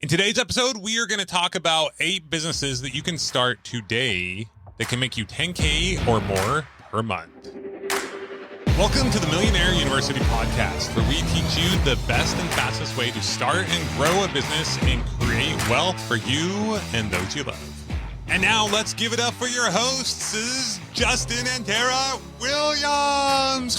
In today's episode, we are going to talk about 8 businesses that you can start today that can make you $10K or more per month. Welcome to the Millionaire University podcast, where we teach you the best and fastest way to start and grow a business and create wealth for you and those you love. And now let's give it up for your hosts, Justin and Tara Williams.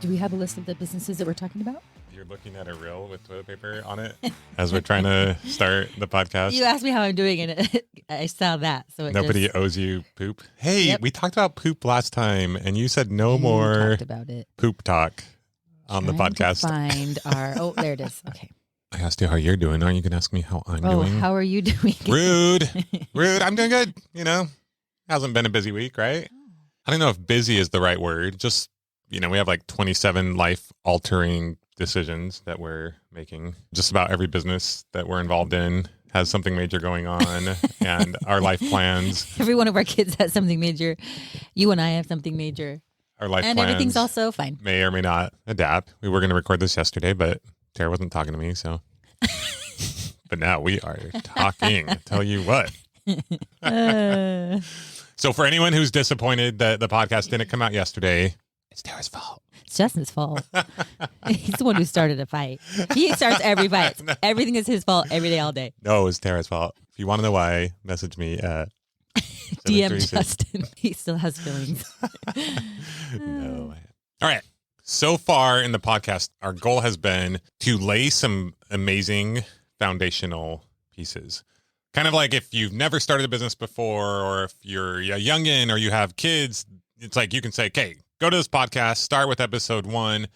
Do we have a list of the businesses that we're talking about? You're looking at a reel with toilet paper on it as we're trying to start the podcast. You asked me how I'm doing, and I saw that. So Nobody owes you poop. Hey, We talked about poop last time, and you said no more talked about it. Poop talk on the podcast. There it is. Okay. I asked you how you're doing. Aren't you going to ask me how I'm doing? How are you doing? Rude. I'm doing good. Hasn't been a busy week, right? I don't know if busy is the right word. Just, we have like 27 life-altering decisions that we're making. Just about every business that we're involved in has something major going on, and our life plans. Every one of our kids has something major. You and I have something major. Our life and plans everything's also fine. May or may not adapt. We were going to record this yesterday, but Tara wasn't talking to me, so. But now we are talking. I tell you what. So for anyone who's disappointed that the podcast didn't come out yesterday, it's Tara's fault. It's Justin's fault. He's the one who started a fight. He starts every fight. No. Everything is his fault every day, all day. No, it's Tara's fault. If you want to know why, message me at DM Justin. He still has feelings. No. All right. So far in the podcast, our goal has been to lay some amazing foundational pieces. Kind of like if you've never started a business before, or if you're a youngin' or you have kids, it's like you can say, okay, go to this podcast, start with episode 1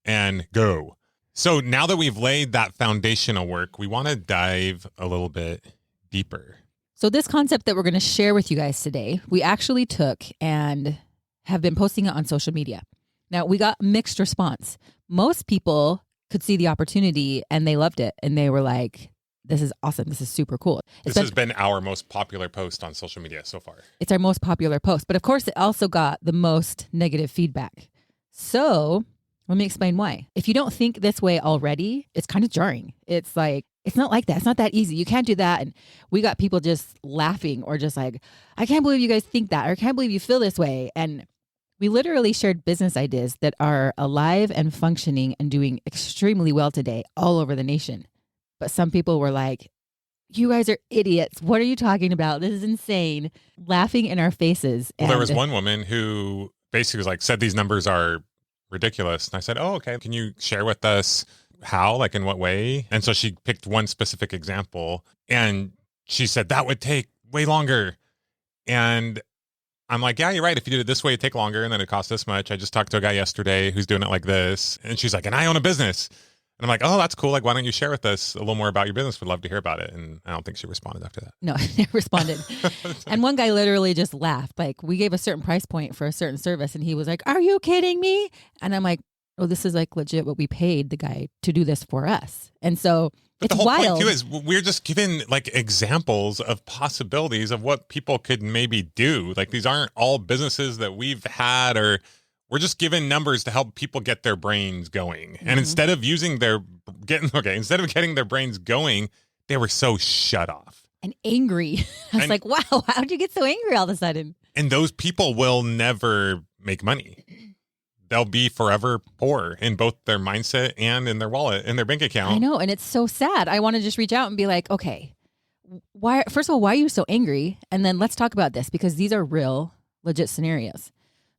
and go. So now that we've laid that foundational work, we want to dive a little bit deeper. So this concept that we're going to share with you guys today, we actually took and have been posting it on social media. Now, we got mixed response. Most people could see the opportunity and they loved it. And they were like, this is awesome. This is super cool. This has been our most popular post on social media so far. It's our most popular post. But of course, it also got the most negative feedback. So let me explain why. If you don't think this way already, it's kind of jarring. It's like, it's not like that. It's not that easy. You can't do that. And we got people just laughing or just like, I can't believe you guys think that, or I can't believe you feel this way. And we literally shared business ideas that are alive and functioning and doing extremely well today all over the nation. But some people were like, you guys are idiots. What are you talking about? This is insane. Laughing in our faces. Well, there was one woman who basically was like, said these numbers are ridiculous. And I said, oh, okay. Can you share with us how, like in what way? And so she picked one specific example and she said that would take way longer. And I'm like, yeah, you're right. If you did it this way, it'd take longer and then it costs this much. I just talked to a guy yesterday who's doing it like this. And she's like, and I own a business. And I'm like, oh, that's cool. Like, why don't you share with us a little more about your business? We'd love to hear about it. And I don't think she responded after that. No, she responded. And one guy literally just laughed. Like, we gave a certain price point for a certain service. And he was like, are you kidding me? And I'm like, oh, this is like legit what we paid the guy to do this for us. And so but it's the whole wild. point too is we're just giving like examples of possibilities of what people could maybe do. Like, these aren't all businesses that we've had, or we're just giving numbers to help people get their brains going. And instead of getting their brains going, they were so shut off and angry. I was like, wow, how'd you get so angry all of a sudden? And those people will never make money. They'll be forever poor in both their mindset and in their wallet, in their bank account. I know. And it's so sad. I want to just reach out and be like, okay, first of all, why are you so angry? And then let's talk about this, because these are real, legit scenarios.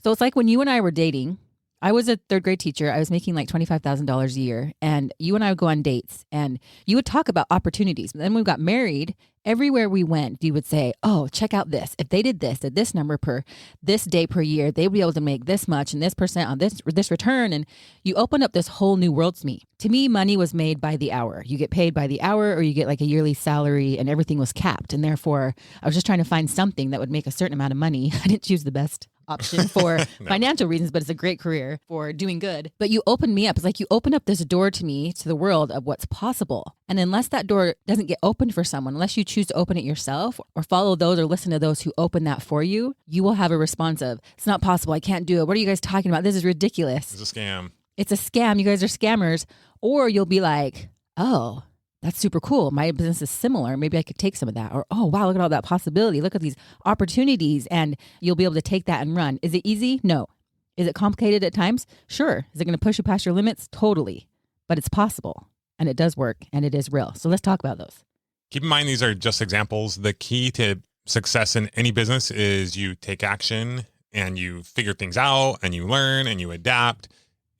So it's like when you and I were dating, I was a third grade teacher. I was making like $25,000 a year. And you and I would go on dates and you would talk about opportunities. But then when we got married, everywhere we went, you would say, oh, check out this. If they did this at this number per this day per year, they would be able to make this much and this percent on this return. And you open up this whole new world to me. To me, money was made by the hour. You get paid by the hour, or you get like a yearly salary, and everything was capped. And therefore, I was just trying to find something that would make a certain amount of money. I didn't choose the best option for financial reasons, but it's a great career for doing good. But you opened me up. It's like you open up this door to me, to the world of what's possible. And unless that door doesn't get opened for someone, unless you choose to open it yourself or follow those or listen to those who open that for you, you will have a response of, it's not possible. I can't do it. What are you guys talking about? This is ridiculous. It's a scam. It's a scam. You guys are scammers. Or you'll be like, oh, that's super cool. My business is similar. Maybe I could take some of that. Or, oh, wow, look at all that possibility. Look at these opportunities. And you'll be able to take that and run. Is it easy? No. Is it complicated at times? Sure. Is it going to push you past your limits? Totally. But it's possible and it does work and it is real. So let's talk about those. Keep in mind, these are just examples. The key to success in any business is you take action and you figure things out and you learn and you adapt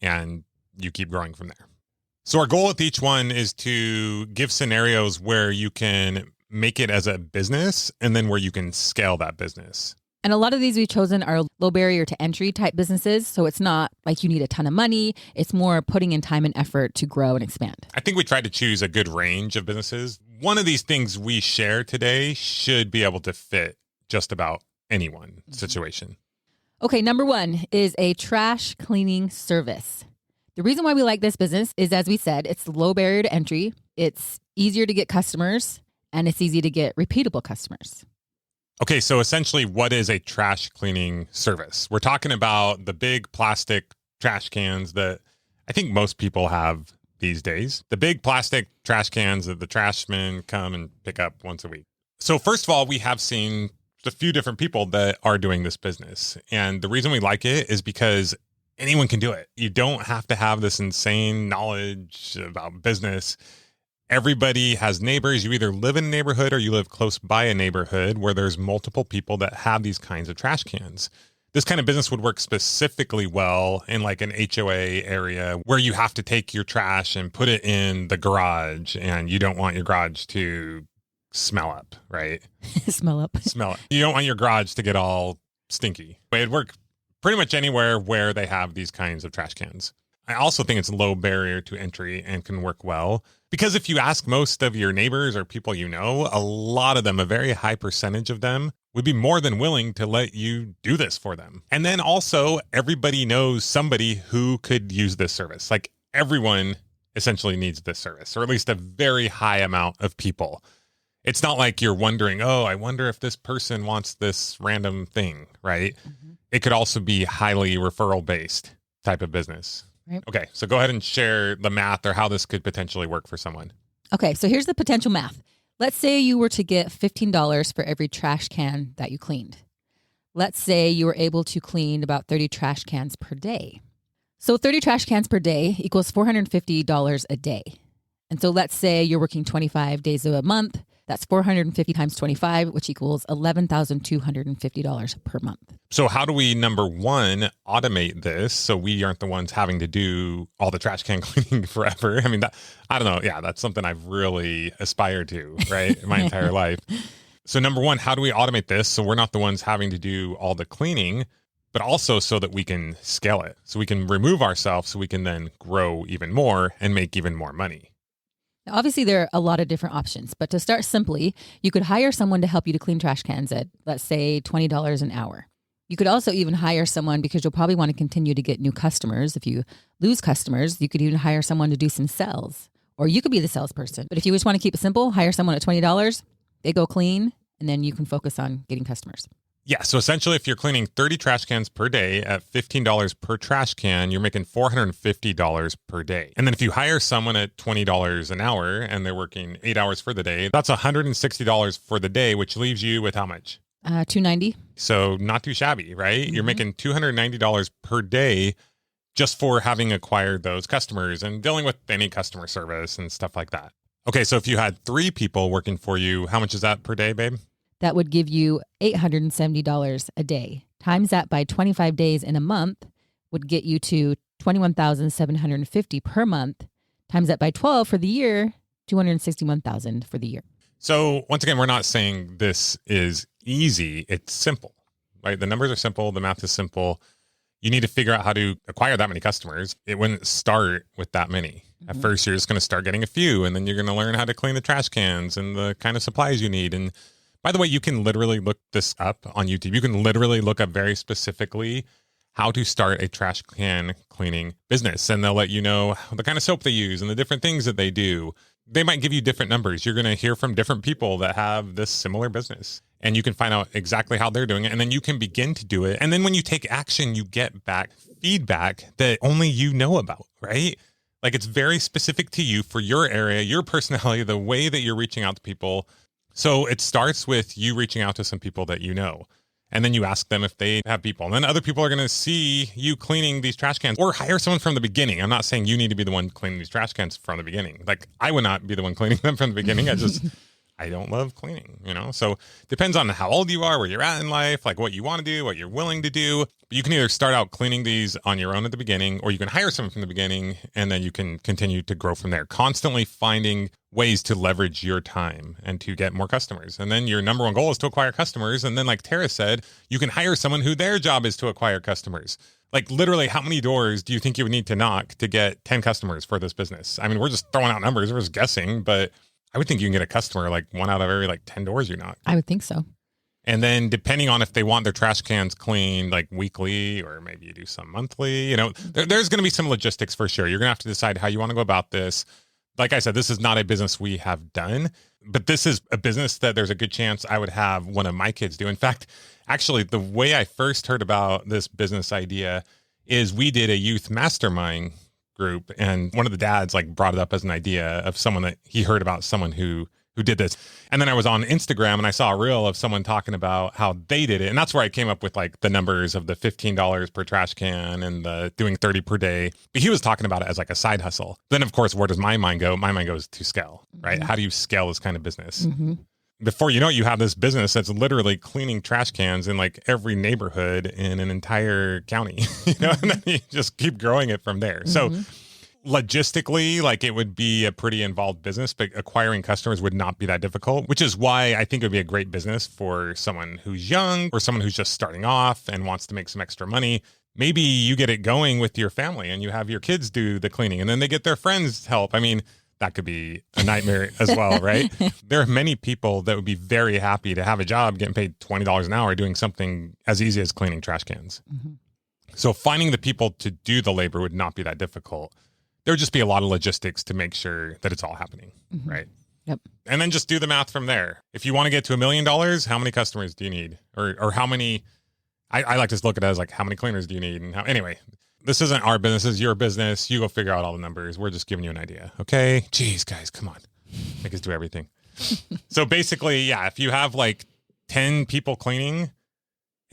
and you keep growing from there. So our goal with each one is to give scenarios where you can make it as a business and then where you can scale that business. And a lot of these we've chosen are low barrier to entry type businesses. So it's not like you need a ton of money. It's more putting in time and effort to grow and expand. I think we tried to choose a good range of businesses. One of these things we share today should be able to fit just about anyone situation. Okay, number one is a trash cleaning service. The reason why we like this business is, as we said, it's low barrier to entry. It's easier to get customers and it's easy to get repeatable customers. Okay, so essentially, what is a trash cleaning service? We're talking about the big plastic trash cans that I think most people have these days. The big plastic trash cans that the trashmen come and pick up once a week. So first of all, we have seen a few different people that are doing this business. And the reason we like it is because anyone can do it. You don't have to have this insane knowledge about business. Everybody has neighbors. You either live in a neighborhood or you live close by a neighborhood where there's multiple people that have these kinds of trash cans. This kind of business would work specifically well in like an HOA area where you have to take your trash and put it in the garage and you don't want your garage to smell up, right? Smell up. Smell it. You don't want your garage to get all stinky. It'd work pretty much anywhere where they have these kinds of trash cans. I also think it's low barrier to entry and can work well because if you ask most of your neighbors or people you know, a lot of them, a very high percentage of them would be more than willing to let you do this for them. And then also everybody knows somebody who could use this service. Like everyone essentially needs this service, or at least a very high amount of people. It's not like you're wondering, oh, I wonder if this person wants this random thing, right? Mm-hmm. It could also be highly referral based type of business. Right. Okay, so go ahead and share the math or how this could potentially work for someone. Okay, so here's the potential math. Let's say you were to get $15 for every trash can that you cleaned. Let's say you were able to clean about 30 trash cans per day. So 30 trash cans per day equals $450 a day. And so let's say you're working 25 days a month. That's 450 times 25, which equals $11,250 per month. So how do we, number one, automate this so we aren't the ones having to do all the trash can cleaning forever? I mean, I don't know. Yeah, that's something I've really aspired to, right? My entire life. So number one, how do we automate this so we're not the ones having to do all the cleaning, but also so that we can scale it, so we can remove ourselves so we can then grow even more and make even more money? Now, obviously, there are a lot of different options, but to start simply, you could hire someone to help you to clean trash cans at, let's say, $20 an hour. You could also even hire someone because you'll probably want to continue to get new customers. If you lose customers, you could even hire someone to do some sales, or you could be the salesperson. But if you just want to keep it simple, hire someone at $20, they go clean, and then you can focus on getting customers. Yeah. So essentially, if you're cleaning 30 trash cans per day at $15 per trash can, you're making $450 per day. And then if you hire someone at $20 an hour and they're working 8 hours for the day, that's $160 for the day, which leaves you with how much? $290. So not too shabby, right? Mm-hmm. You're making $290 per day just for having acquired those customers and dealing with any customer service and stuff like that. Okay. So if you had 3 people working for you, how much is that per day, babe? That would give you $870 a day. Times that by 25 days in a month would get you to $21,750 per month. Times that by 12 for the year, $261,000 for the year. So once again, we're not saying this is easy. It's simple, right? The numbers are simple. The math is simple. You need to figure out how to acquire that many customers. It wouldn't start with that many. Mm-hmm. At first, you're just going to start getting a few, and then you're going to learn how to clean the trash cans and the kind of supplies you need. And by the way, you can literally look this up on YouTube. You can literally look up very specifically how to start a trash can cleaning business. And they'll let you know the kind of soap they use and the different things that they do. They might give you different numbers. You're going to hear from different people that have this similar business. And you can find out exactly how they're doing it. And then you can begin to do it. And then when you take action, you get back feedback that only you know about, right? Like it's very specific to you for your area, your personality, the way that you're reaching out to people. So it starts with you reaching out to some people that you know. And then you ask them if they have people. And then other people are going to see you cleaning these trash cans or hire someone from the beginning. I'm not saying you need to be the one cleaning these trash cans from the beginning. Like I would not be the one cleaning them from the beginning. I don't love cleaning, So depends on how old you are, where you're at in life, like what you want to do, what you're willing to do. But you can either start out cleaning these on your own at the beginning, or you can hire someone from the beginning, and then you can continue to grow from there, constantly finding ways to leverage your time and to get more customers. And then your number one goal is to acquire customers. And then like Tara said, you can hire someone who their job is to acquire customers. Like literally, how many doors do you think you would need to knock to get 10 customers for this business? I mean, we're just throwing out numbers. We're just guessing, but I would think you can get a customer like 1 out of every 10 doors you knock. I would think so. And then depending on if they want their trash cans cleaned like weekly, or maybe you do some monthly, there's going to be some logistics for sure. You're going to have to decide how you want to go about this. Like I said, this is not a business we have done, but this is a business that there's a good chance I would have one of my kids do. In fact, actually, the way I first heard about this business idea is we did a youth mastermind group, and one of the dads brought it up as an idea of someone that he heard about, someone who did this. And then I was on Instagram and I saw a reel of someone talking about how they did it. And that's where I came up with the numbers of the $15 per trash can and the doing 30 per day. But he was talking about it as a side hustle. Then of course, where does my mind go? My mind goes to scale, right? Mm-hmm. How do you scale this kind of business? Mm-hmm. Before you know it, you have this business that's literally cleaning trash cans in every neighborhood in an entire county, and then you just keep growing it from there. Mm-hmm. So logistically, it would be a pretty involved business, but acquiring customers would not be that difficult, which is why I think it would be a great business for someone who's young or someone who's just starting off and wants to make some extra money. Maybe you get it going with your family and you have your kids do the cleaning and then they get their friends help. I mean, that could be a nightmare as well, right? There are many people that would be very happy to have a job getting paid $20 an hour doing something as easy as cleaning trash cans. Mm-hmm. So finding the people to do the labor would not be that difficult. There would just be a lot of logistics to make sure that it's all happening, mm-hmm. right? Yep. And then just do the math from there. If you want to get to $1 million, how many customers do you need? Or how many, I like to look at it as how many cleaners do you need? And anyway, this isn't our business, this is your business. You go figure out all the numbers. We're just giving you an idea. Okay. Jeez, guys, come on. Make us do everything. So basically, yeah, if you have 10 people cleaning,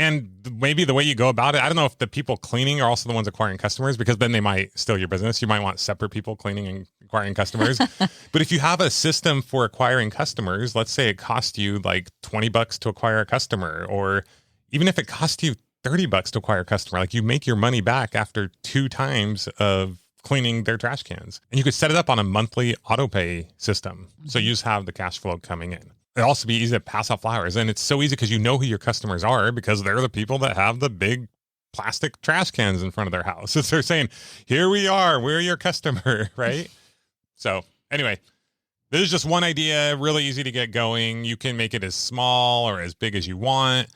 and maybe the way you go about it, I don't know if the people cleaning are also the ones acquiring customers, because then they might steal your business. You might want separate people cleaning and acquiring customers. But if you have a system for acquiring customers, let's say it cost you $20 to acquire a customer, or even if it cost you $30 to acquire a customer, you make your money back after 2 times of cleaning their trash cans. And you could set it up on a monthly auto pay system. Mm-hmm. So you just have the cash flow coming in. It'd also be easy to pass out flowers. And it's so easy because you know who your customers are, because they're the people that have the big plastic trash cans in front of their house. So they're saying, here we are, we're your customer, right? So anyway, this is just one idea, really easy to get going. You can make it as small or as big as you want.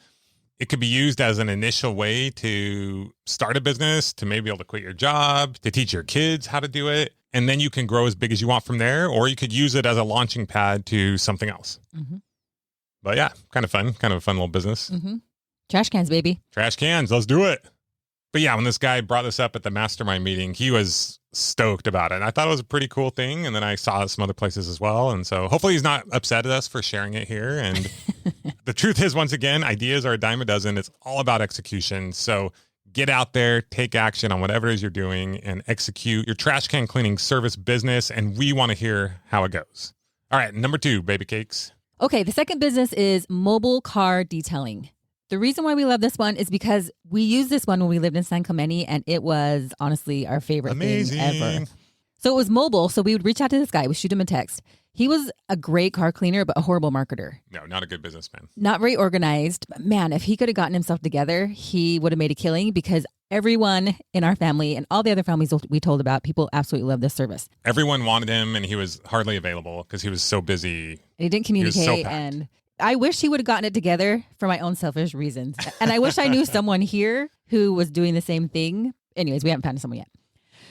It could be used as an initial way to start a business, to maybe be able to quit your job, to teach your kids how to do it. And then you can grow as big as you want from there, or you could use it as a launching pad to something else. Mm-hmm. But yeah, kind of fun little business. Mm-hmm. Trash cans, baby. Trash cans, let's do it. But yeah, when this guy brought this up at the mastermind meeting, he was stoked about it. And I thought it was a pretty cool thing. And then I saw it some other places as well. And so hopefully he's not upset at us for sharing it here. And the truth is, once again, ideas are a dime a dozen. It's all about execution. So get out there, take action on whatever it is you're doing, and execute your trash can cleaning service business. And we want to hear how it goes. All right, number 2, baby cakes. Okay, the second business is mobile car detailing. The reason why we love this one is because we used this one when we lived in San Clemente, and it was honestly our favorite thing ever. So it was mobile. So we would reach out to this guy. We shoot him a text. He was a great car cleaner, but a horrible marketer. No, not a good businessman. Not very organized. But man, if he could have gotten himself together, he would have made a killing, because everyone in our family and all the other families we told about, people absolutely love this service. Everyone wanted him, and he was hardly available because he was so busy. And he didn't communicate. And I wish he would have gotten it together for my own selfish reasons. And I wish I knew someone here who was doing the same thing. Anyways, we haven't found someone yet.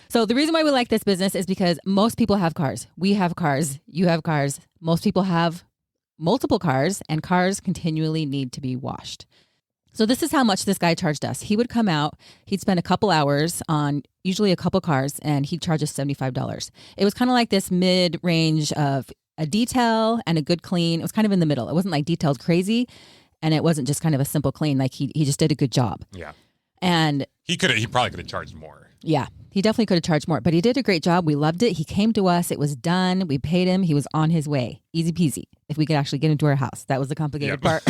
So the reason why we like this business is because most people have cars. We have cars. You have cars. Most people have multiple cars, and cars continually need to be washed. So this is how much this guy charged us. He would come out, he'd spend a couple hours on usually a couple cars, and he'd charge us $75. It was kind of like this mid-range of a detail and a good clean. It was kind of in the middle. It wasn't like detailed crazy, and it wasn't just kind of a simple clean. Like he just did a good job. Yeah. And he probably could have charged more. Yeah, he definitely could have charged more, but he did a great job. We loved it. He came to us. It was done. We paid him. He was on his way. Easy peasy. If we could actually get into our house. That was the complicated part.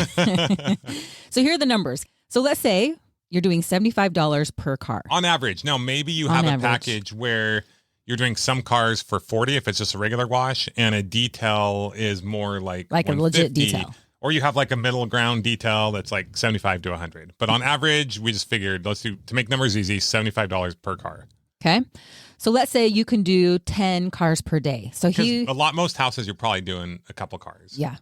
So here are the numbers. So let's say you're doing $75 per car. On average. Now, maybe you have a package where you're doing some cars for $40 if it's just a regular wash, and a detail is more like a legit detail. Or you have like a middle ground detail that's like 75 to 100. But on average, we just figured, to make numbers easy, $75 per car. Okay. So let's say you can do 10 cars per day. So most houses, you're probably doing a couple cars. Yeah.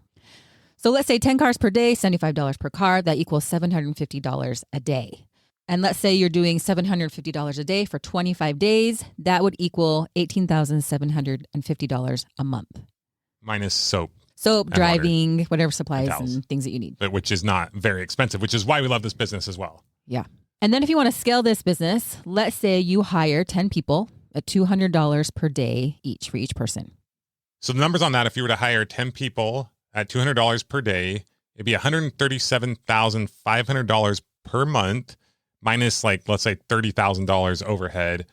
So let's say 10 cars per day, $75 per car. That equals $750 a day. And let's say you're doing $750 a day for 25 days. That would equal $18,750 a month. Minus soap, driving, water, whatever supplies and things that you need. But which is not very expensive, which is why we love this business as well. Yeah. And then if you want to scale this business, let's say you hire 10 people at $200 per day each for each person. So the numbers on that, if you were to hire 10 people at $200 per day, it'd be $137,500 per month, minus like, let's say $30,000 overhead,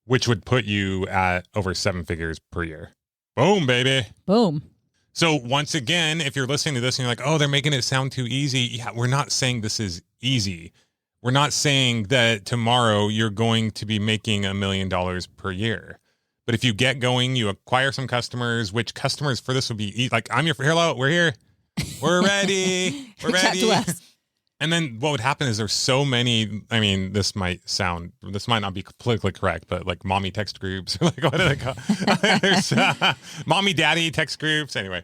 which would put you at over 7 figures per year. Boom, baby. Boom. So once again, if you're listening to this and you're like, oh, they're making it sound too easy. Yeah, we're not saying this is easy. We're not saying that tomorrow you're going to be making $1 million per year. But if you get going, you acquire some customers, which customers for this would be like, hello, we're here. We're ready. We're ready. Chat to us. And then what would happen is there's so many, this might not be politically correct, but like mommy text groups, like what do they call there's mommy daddy text groups. Anyway,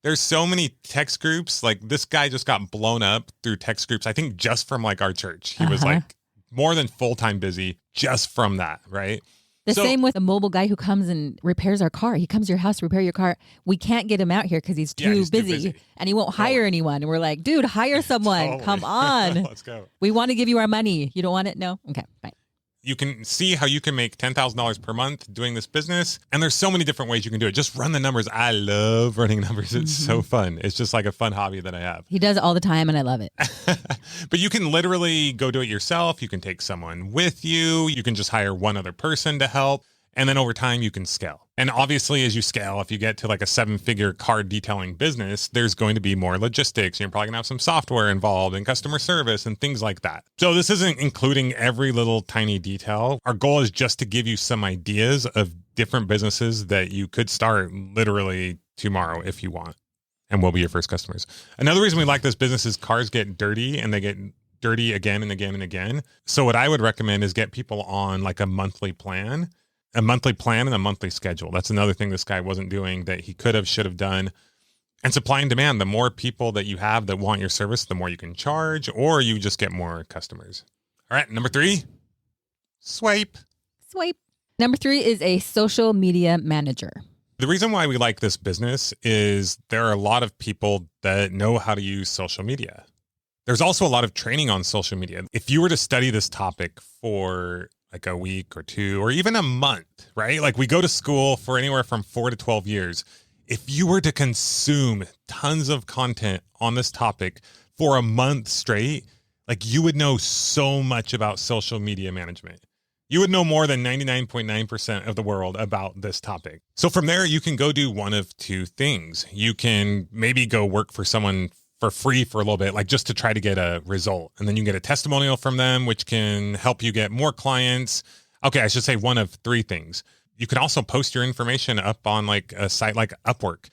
there's so many text groups. Like this guy just got blown up through text groups. I think just from like our church, he was like more than full-time busy just from that. Right. Same with a mobile guy who comes and repairs our car. He comes to your house to repair your car. We can't get him out here because he's too busy and he won't hire anyone. And we're like, dude, hire someone. Totally. Come on. Let's go. We want to give you our money. You don't want it? No? Okay, fine. You can see how you can make $10,000 per month doing this business. And there's so many different ways you can do it. Just run the numbers. I love running numbers. It's so fun. It's just like a fun hobby that I have. He does it all the time and I love it. But you can literally go do it yourself. You can take someone with you. You can just hire one other person to help. And then over time, you can scale. And obviously, as you scale, if you get to like a 7-figure car detailing business, there's going to be more logistics. You're probably going to have some software involved and customer service and things like that. So this isn't including every little tiny detail. Our goal is just to give you some ideas of different businesses that you could start literally tomorrow if you want. And we'll be your first customers. Another reason we like this business is cars get dirty and they get dirty again and again and again. So what I would recommend is get people on like a monthly plan and a monthly schedule. That's another thing this guy wasn't doing that he should have done. And supply and demand, the more people that you have that want your service, the more you can charge, or you just get more customers. All right, number 3, swipe. Number 3 is a social media manager. The reason why we like this business is there are a lot of people that know how to use social media. There's also a lot of training on social media. If you were to study this topic for like a week or 2 or even a month, right? Like we go to school for anywhere from 4 to 12 years. If you were to consume tons of content on this topic for a month straight, like you would know so much about social media management. You would know more than 99.9% of the world about this topic. So from there, you can go do one of 2 things. You can maybe go work for someone for free for a little bit, like just to try to get a result. And then you can get a testimonial from them, which can help you get more clients. Okay, I should say one of 3 things. You can also post your information up on like a site like Upwork,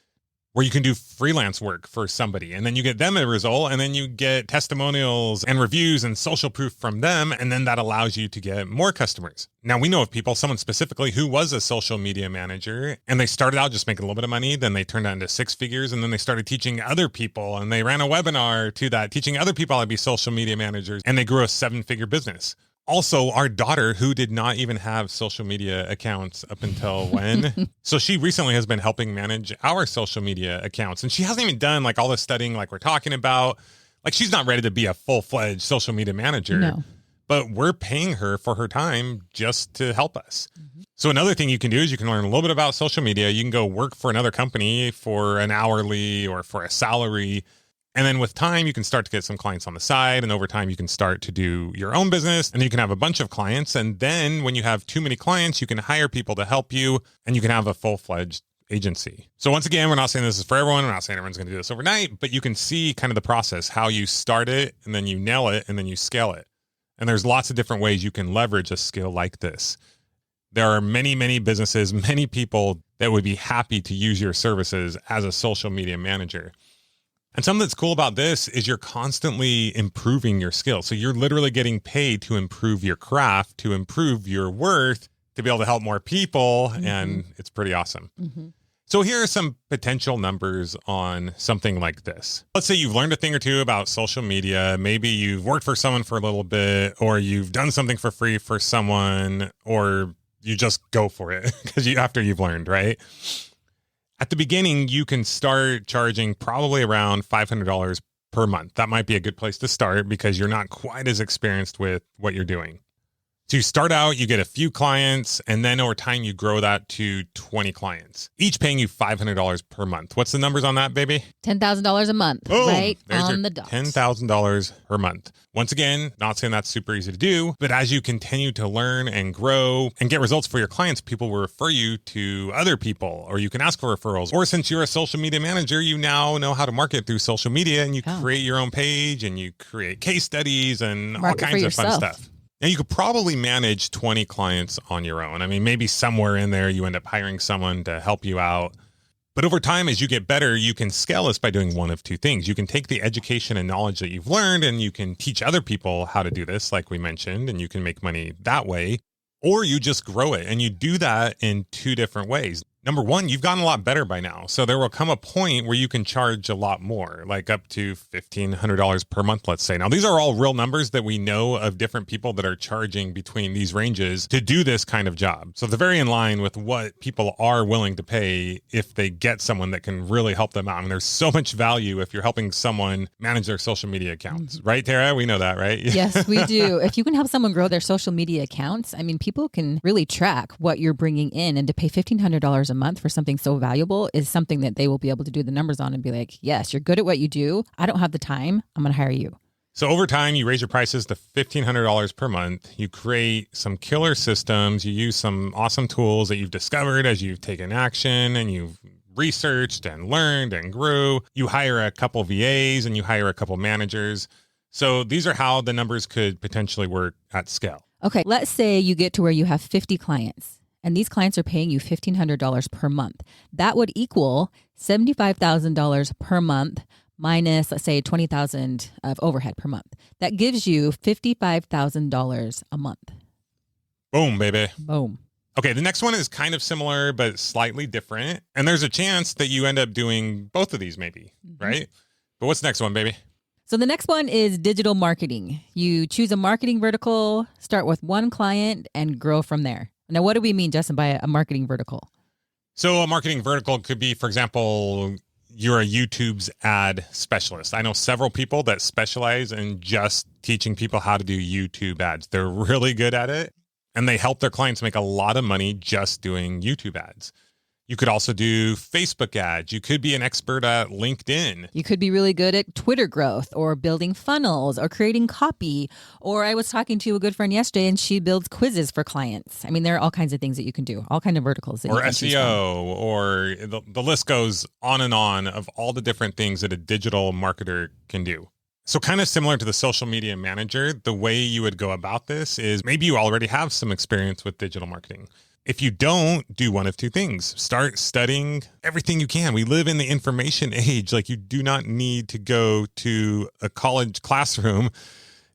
where you can do freelance work for somebody. And then you get them a result, and then you get testimonials and reviews and social proof from them. And then that allows you to get more customers. Now we know of people, someone specifically who was a social media manager, and they started out just making a little bit of money. Then they turned that into 6 figures. And then they started teaching other people, and they ran a webinar to that, teaching other people how to be social media managers. And they grew a 7-figure business. Also, our daughter, who did not even have social media accounts up until when. So she recently has been helping manage our social media accounts. And she hasn't even done like all the studying like we're talking about. Like she's not ready to be a full-fledged social media manager. No. But we're paying her for her time just to help us. So another thing you can do is you can learn a little bit about social media. You can go work for another company for an hourly or for a salary. And then with time, you can start to get some clients on the side. And over time, you can start to do your own business and you can have a bunch of clients. And then when you have too many clients, you can hire people to help you and you can have a full-fledged agency. So once again, we're not saying this is for everyone. We're not saying everyone's going to do this overnight, but you can see kind of the process, how you start it and then you nail it and then you scale it. And there's lots of different ways you can leverage a skill like this. There are many, many businesses, many people that would be happy to use your services as a social media manager. And something that's cool about this is you're constantly improving your skill. So you're literally getting paid to improve your craft, to improve your worth, to be able to help more people. And it's pretty awesome. So here are some potential numbers on something like this. Let's say you've learned a thing or two about social media. Maybe you've worked for someone for a little bit, or you've done something for free for someone, or you just go for it because after you've learned, right? At the beginning, you can start charging probably around $500 per month. That might be a good place to start because you're not quite as experienced with what you're doing. So you start out, you get a few clients, and then over time you grow that to 20 clients, each paying you $500 per month. What's the numbers on that, baby? $10,000 a month, Boom. right There's on your the dot. $10,000 per month. Once again, not saying that's super easy to do, but as you continue to learn and grow and get results for your clients, people will refer you to other people, or you can ask for referrals. Or since you're a social media manager, you now know how to market through social media, and you create your own page and you create case studies and all kinds of fun stuff. And you could probably manage 20 clients on your own. I mean, maybe somewhere in there you end up hiring someone to help you out. But over time, as you get better, you can scale this by doing one of two things. You can take the education and knowledge that you've learned and you can teach other people how to do this, like we mentioned, and you can make money that way. Or you just grow it, and you do that in two different ways. Number one, you've gotten a lot better by now. So there will come a point where you can charge a lot more, like up to $1,500 per month, let's say. Now, these are all real numbers that we know of different people that are charging between these ranges to do this kind of job. So they're very in line with what people are willing to pay if they get someone that can really help them out. I mean, there's so much value if you're helping someone manage their social media accounts. Right, Tara? We know that, right? Yes, we do. If you can help someone grow their social media accounts, I mean, people can really track what you're bringing in, and to pay $1,500 a month for something so valuable is something that they will be able to do the numbers on and be like, yes, you're good at what you do. I don't have the time. I'm going to hire you. So over time, you raise your prices to $1,500 per month. You create some killer systems. You use some awesome tools that you've discovered as you've taken action and you've researched and learned and grew. You hire a couple VAs and you hire a couple managers. So these are how the numbers could potentially work at scale. Okay, let's say you get to where you have 50 clients. And these clients are paying you $1,500 per month. That would equal $75,000 per month minus, let's say, $20,000 of overhead per month. That gives you $55,000 a month. Boom, baby. Boom. Okay, the next one is kind of similar, but slightly different. And there's a chance that you end up doing both of these maybe, right? But what's the next one, baby? So the next one is digital marketing. You choose a marketing vertical, start with one client, and grow from there. Now, what do we mean, Justin, by a marketing vertical? So a marketing vertical could be, for example, you're a YouTube's ad specialist. I know several people that specialize in just teaching people how to do YouTube ads. They're really good at it, and they help their clients make a lot of money just doing YouTube ads. You could also do Facebook ads. You could be an expert at LinkedIn. You could be really good at Twitter growth or building funnels or creating copy. Or I was talking to a good friend yesterday and she builds quizzes for clients. I mean, there are all kinds of things that you can do, all kinds of verticals. That or you can SEO, or the list goes on of all the different things that a digital marketer can do. So kind of similar to the social media manager, the way you would go about this is maybe you already have some experience with digital marketing. If you don't, do one of two things. Start studying everything you can. We live in the information age. Like, you do not need to go to a college classroom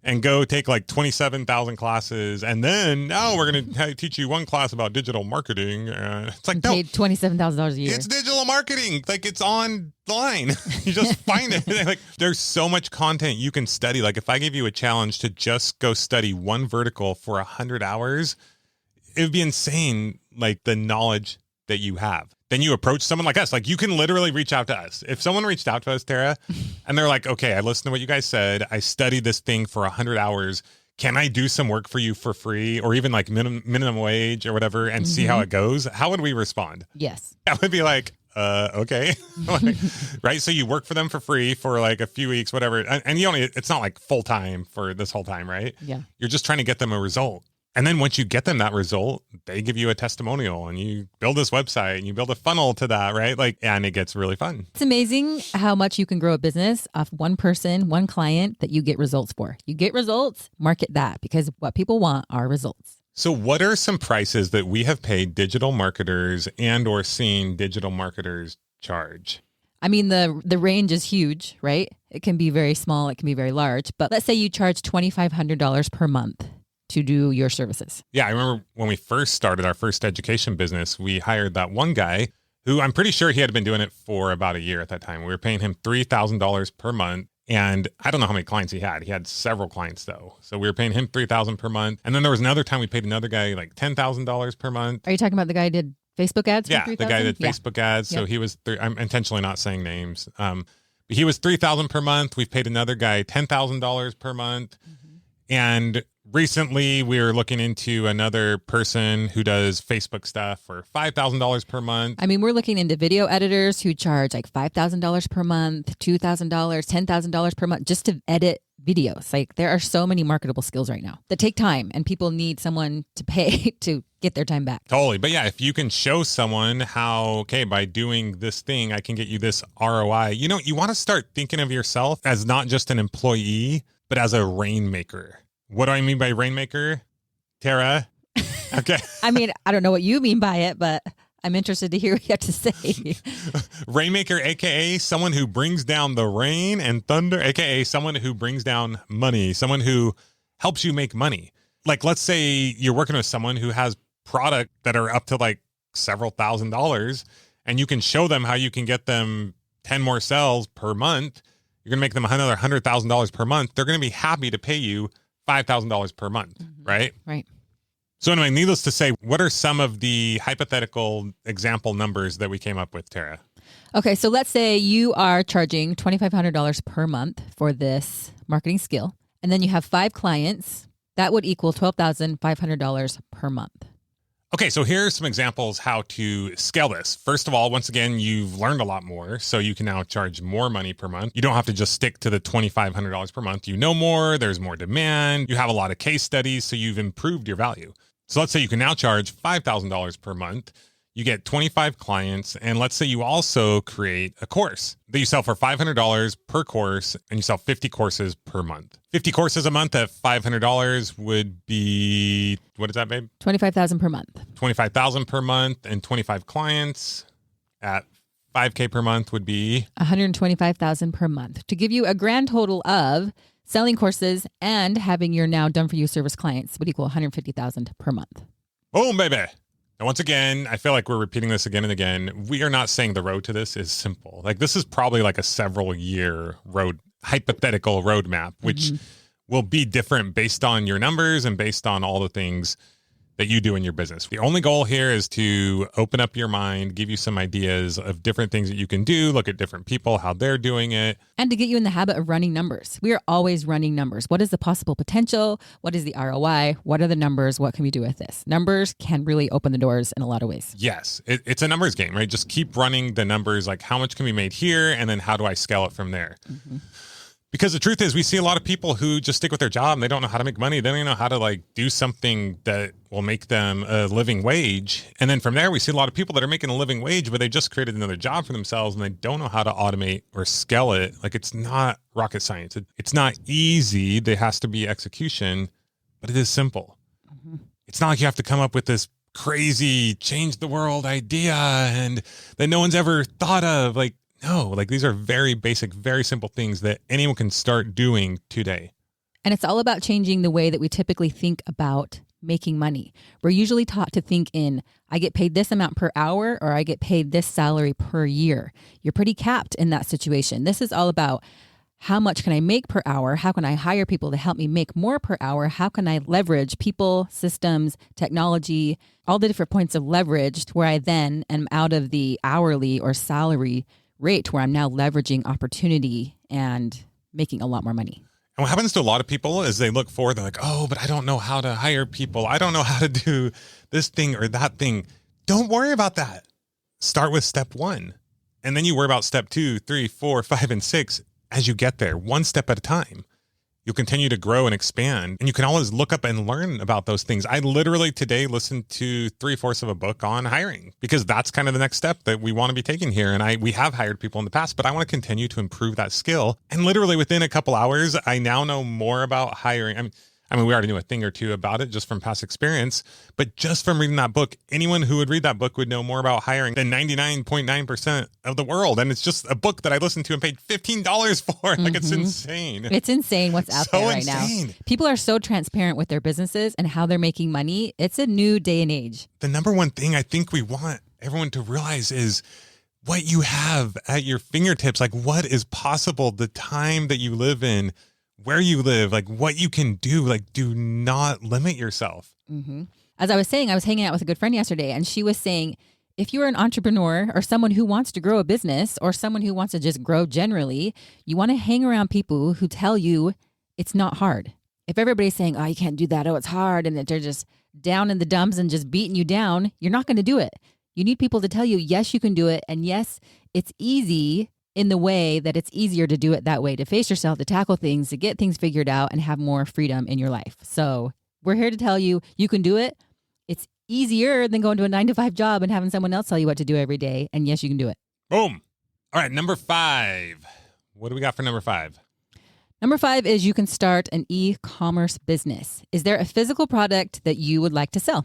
and go take like 27,000 classes. And then now we're going to teach you one class about digital marketing. It's like, no, paid $27,000 a year. It's digital marketing. Like, it's online. You just find it. Like, there's so much content you can study. Like, if I gave you a challenge to just go study one vertical for 100 hours, it would be insane, like the knowledge that you have. then you approach someone like us. Like you can literally reach out to us. If someone reached out to us, Tara, and they're like, okay, I listened to what you guys said. I studied this thing for 100 hours. Can I do some work for you for free or even like minimum wage or whatever and see how it goes? How would we respond? Yes. I would be like, okay. Like, right. So you work for them for free for like a few weeks, whatever. And you only, it's not like full time for this whole time, right? Yeah. You're just trying to get them a result. And then once you get them that result, they give you a testimonial and you build this website and you build a funnel to that, right? Like, and it gets really fun. It's amazing how much you can grow a business off one person, one client that you get results for. You get results, market that because what people want are results. So what are some prices that we have paid digital marketers and or seen digital marketers charge? I mean, the range is huge, right? It can be very small. It can be very large. But let's say you charge $2,500 per month to do your services. Yeah, I remember when we first started our first education business, we hired that one guy who I'm pretty sure he had been doing it for about a year at that time. We were paying him $3,000 per month. And I don't know how many clients he had. He had several clients though. So we were paying him $3,000 per month. And then there was another time we paid another guy like $10,000 per month. Are you talking about the guy who did Facebook ads for Yeah, $3,000? the guy did Facebook ads. So he was, I'm intentionally not saying names. But he was $3,000 per month. We've paid another guy $10,000 per month. And recently we were looking into another person who does Facebook stuff for $5,000 per month. I mean, we're looking into video editors who charge like $5,000 per month, $2,000, $10,000 per month just to edit videos. Like there are so many marketable skills right now that take time and people need someone to pay to get their time back. Totally. But yeah, if you can show someone how, okay, by doing this thing, I can get you this ROI, you know, you want to start thinking of yourself as not just an employee, but as a rainmaker. What do I mean by rainmaker, Tara? Okay. I mean, I don't know what you mean by it, but I'm interested to hear what you have to say. Rainmaker, AKA someone who brings down the rain and thunder, AKA someone who brings down money, someone who helps you make money. Like, let's say you're working with someone who has product that are up to like several $1,000s and you can show them how you can get them 10 more sales per month. You're going to make them another $100,000 per month. They're going to be happy to pay you $5,000 per month, right? Right. So anyway, needless to say, what are some of the hypothetical example numbers that we came up with, Tara? Okay, so let's say you are charging $2,500 per month for this marketing skill, and then you have 5 clients. That would equal $12,500 per month. Okay, so here's some examples how to scale this. First of all, once again, you've learned a lot more, so you can now charge more money per month. You don't have to just stick to the $2,500 per month. You know more, there's more demand, you have a lot of case studies, so you've improved your value. So let's say you can now charge $5,000 per month. You get 25 clients, and let's say you also create a course that you sell for $500 per course, and you sell 50 courses per month. 50 courses a month at $500 would be, what is that, babe? $25,000 per month. $25,000 per month, and 25 clients at $5K per month would be $125,000 per month to give you a grand total of selling courses and having your now done for you service clients would equal $150,000 per month. boom, baby. And once again, I feel like we're repeating this again and again. We are not saying the road to this is simple. Like this is probably like a several year hypothetical roadmap, which will be different based on your numbers and based on all the things that you do in your business. The only goal here is to open up your mind, give you some ideas of different things that you can do, look at different people, how they're doing it. And to get you in the habit of running numbers. We are always running numbers. What is the possible potential? What is the ROI? What are the numbers? What can we do with this? Numbers can really open the doors in a lot of ways. Yes, it's a numbers game, right? Just keep running the numbers, like how much can be made here? And then how do I scale it from there? Because the truth is we see a lot of people who just stick with their job and they don't know how to make money. They don't even know how to like do something that will make them a living wage. And then from there, we see a lot of people that are making a living wage, but they just created another job for themselves and they don't know how to automate or scale it. Like it's not rocket science. It's not easy. There has to be execution, but it is simple. It's not like you have to come up with this crazy change the world idea and that no one's ever thought of. Like, no, like these are very basic, very simple things that anyone can start doing today. And it's all about changing the way that we typically think about making money. We're usually taught to think in, I get paid this amount per hour or I get paid this salary per year. You're pretty capped in that situation. This is all about how much can I make per hour? How can I hire people to help me make more per hour? How can I leverage people, systems, technology, all the different points of leverage to where I then am out of the hourly or salary rate where I'm now leveraging opportunity and making a lot more money. And what happens to a lot of people is they look forward, they're like, oh, but I don't know how to hire people. I don't know how to do this thing or that thing. Don't worry about that. Start with step 1. And then you worry about step 2, 3, 4, 5, and 6 as you get there, one step at a time. You'll continue to grow and expand, and you can always look up and learn about those things. I literally today listened to 3/4 of a book on hiring because that's kind of the next step that we want to be taking here. And we have hired people in the past, but I want to continue to improve that skill. And literally within a couple hours, I now know more about hiring. I mean, we already knew a thing or two about it just from past experience, but just from reading that book, anyone who would read that book would know more about hiring than 99.9% of the world. And it's just a book that I listened to and paid $15 for. Like, it's insane. It's insane what's out there right now. People are so transparent with their businesses and how they're making money. It's a new day and age. The number one thing I think we want everyone to realize is what you have at your fingertips, like what is possible, the time that you live in, where you live, like what you can do. Like, do not limit yourself. As I was saying, I was hanging out with a good friend yesterday, and she was saying, if you're an entrepreneur or someone who wants to grow a business or someone who wants to just grow generally, you want to hang around people who tell you it's not hard. If everybody's saying, oh, you can't do that, oh, it's hard, and that they're just down in the dumps and just beating you down, you're not going to do it. You need people to tell you, yes, you can do it. And yes, it's easy in the way that it's easier to do it that way, to face yourself, to tackle things, to get things figured out and have more freedom in your life. So we're here to tell you, you can do it. It's easier than going to a 9-to-5 job and having someone else tell you what to do every day. And yes, you can do it. Boom. All right. Number 5. What do we got for number 5? Number 5 is you can start an e-commerce business. Is there a physical product that you would like to sell?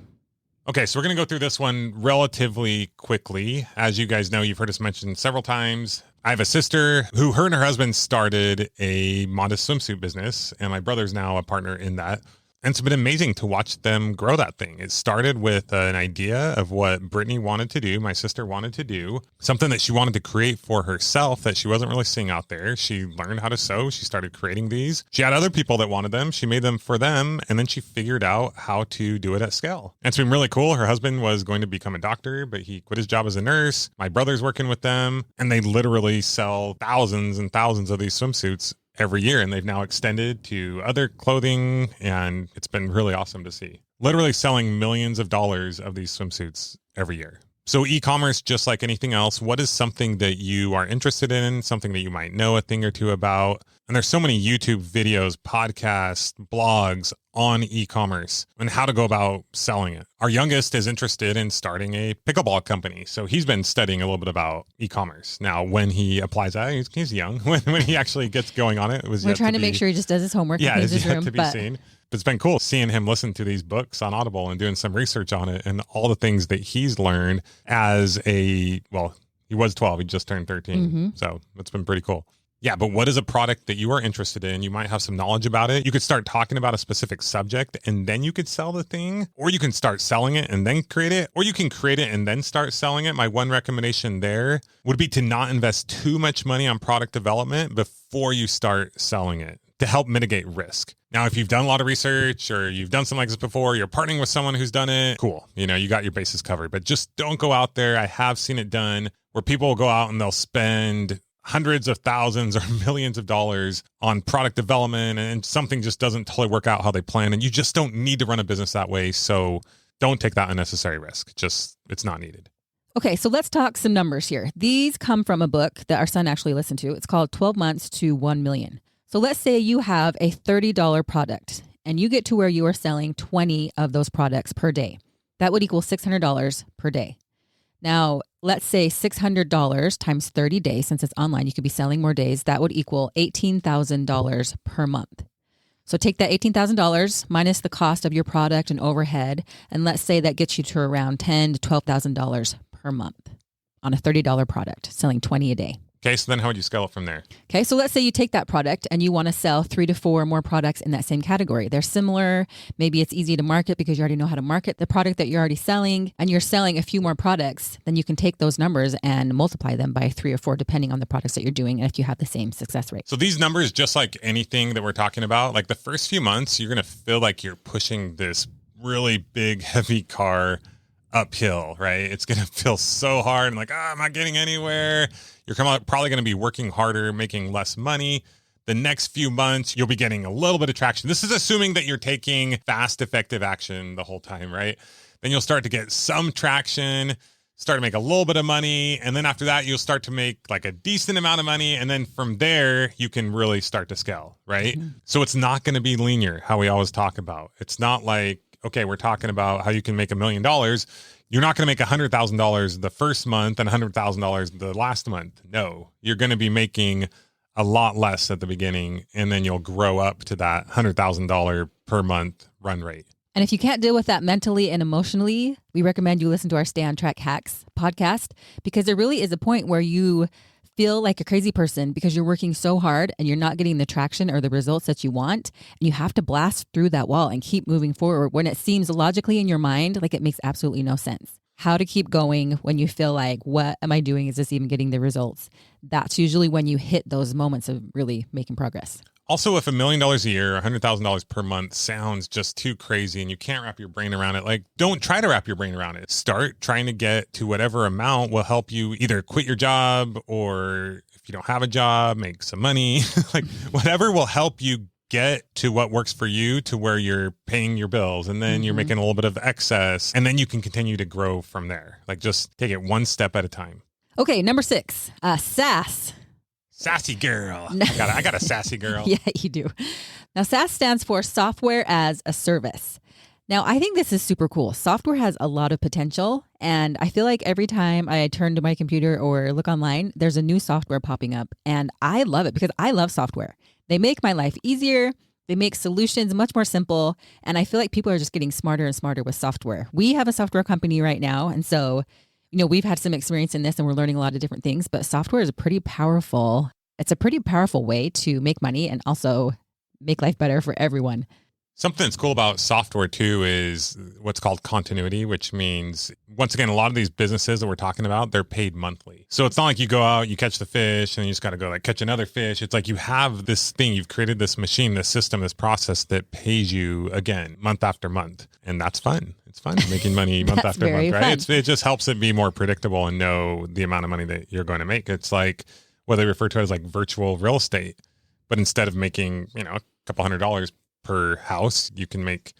Okay, so we're going to go through this one relatively quickly. As you guys know, you've heard us mention several times. I have a sister who her and her husband started a modest swimsuit business, and my brother's now a partner in that. And it's been amazing to watch them grow that thing. It started with an idea of what Brittany wanted to do, my sister wanted to do, something that she wanted to create for herself that she wasn't really seeing out there. She learned how to sew. She started creating these. She had other people that wanted them. She made them for them. And then she figured out how to do it at scale. And it's been really cool. Her husband was going to become a doctor, but he quit his job as a nurse. My brother's working with them, and they literally sell thousands and thousands of these swimsuits every year, and they've now extended to other clothing, and it's been really awesome to see. Literally selling millions of dollars of these swimsuits every year. So e-commerce, just like anything else, what is something that you are interested in, something that you might know a thing or two about? And there's so many YouTube videos, podcasts, blogs on e-commerce and how to go about selling it. Our youngest is interested in starting a pickleball company. So he's been studying a little bit about e-commerce. Now, when he applies that, he's young. When he actually gets going on it, we're trying to make sure he just does his homework. Yeah, it's yet to be seen. But it's been cool seeing him listen to these books on Audible and doing some research on it and all the things that he's learned as he was 12. He just turned 13. So it's been pretty cool. Yeah, but what is a product that you are interested in? You might have some knowledge about it. You could start talking about a specific subject and then you could sell the thing, or you can start selling it and then create it, or you can create it and then start selling it. My one recommendation there would be to not invest too much money on product development before you start selling it to help mitigate risk. Now, if you've done a lot of research or you've done something like this before, you're partnering with someone who's done it, cool. You got your bases covered, but just don't go out there. I have seen it done where people will go out and they'll spend hundreds of thousands or millions of dollars on product development and something just doesn't totally work out how they plan. And you just don't need to run a business that way. So don't take that unnecessary risk. It's not needed. Okay, so let's talk some numbers here. These come from a book that our son actually listened to. It's called 12 Months to 1 Million. So let's say you have a $30 product and you get to where you are selling 20 of those products per day. That would equal $600 per day. Now, let's say $600 times 30 days, since it's online, you could be selling more days. That would equal $18,000 per month. So take that $18,000 minus the cost of your product and overhead, and let's say that gets you to around $10,000 to $12,000 per month on a $30 product, selling 20 a day. Okay, so then how would you scale it from there? Okay, so let's say you take that product and you want to sell 3 to 4 more products in that same category. They're similar. Maybe it's easy to market because you already know how to market the product that you're already selling, and you're selling a few more products. Then you can take those numbers and multiply them by 3 or 4, depending on the products that you're doing, and if you have the same success rate. So these numbers, just like anything that we're talking about, like the first few months, you're going to feel like you're pushing this really big, heavy car uphill, right? It's going to feel so hard and like, I'm not getting anywhere. You're probably going to be working harder, making less money. The next few months, you'll be getting a little bit of traction. This is assuming that you're taking fast, effective action the whole time, right? Then you'll start to get some traction, start to make a little bit of money. And then after that, you'll start to make like a decent amount of money. And then from there, you can really start to scale, right? Mm-hmm. So it's not going to be linear, how we always talk about. It's not like, okay, we're talking about how you can make $1 million. You're not going to make $100,000 the first month and $100,000 the last month. No, you're going to be making a lot less at the beginning, and then you'll grow up to that $100,000 per month run rate. And if you can't deal with that mentally and emotionally, we recommend you listen to our Stay on Track Hacks podcast, because there really is a point where you feel like a crazy person because you're working so hard and you're not getting the traction or the results that you want. And you have to blast through that wall and keep moving forward when it seems logically in your mind like it makes absolutely no sense. How to keep going when you feel like, what am I doing? Is this even getting the results? That's usually when you hit those moments of really making progress. Also, if $1 million a year, $100,000 per month sounds just too crazy and you can't wrap your brain around it, like, don't try to wrap your brain around it. Start trying to get to whatever amount will help you either quit your job, or if you don't have a job, make some money. Like, whatever will help you get to what works for you, to where you're paying your bills, and then you're making a little bit of excess, and then you can continue to grow from there. Like, just take it one step at a time. Okay, number 6, SaaS. Sassy girl. I got a sassy girl. Yeah, you do. Now, SaaS stands for Software as a Service. Now, I think this is super cool. Software has a lot of potential, and I feel like every time I turn to my computer or look online, there's a new software popping up, and I love it because I love software. They make my life easier. They make solutions much more simple, and I feel like people are just getting smarter and smarter with software. We have a software company right now, and so we've had some experience in this and we're learning a lot of different things, but software is it's a pretty powerful way to make money and also make life better for everyone. Something that's cool about software too is what's called continuity, which means, once again, a lot of these businesses that we're talking about, they're paid monthly. So it's not like you go out, you catch the fish, and you just got to go like catch another fish. It's like you have this thing, you've created this machine, this system, this process that pays you again month after month. And that's fun. It's fun making money month after month, right? It just helps it be more predictable and know the amount of money that you're going to make. It's like what they refer to as like virtual real estate. But instead of making, a couple $100 per house, you can make,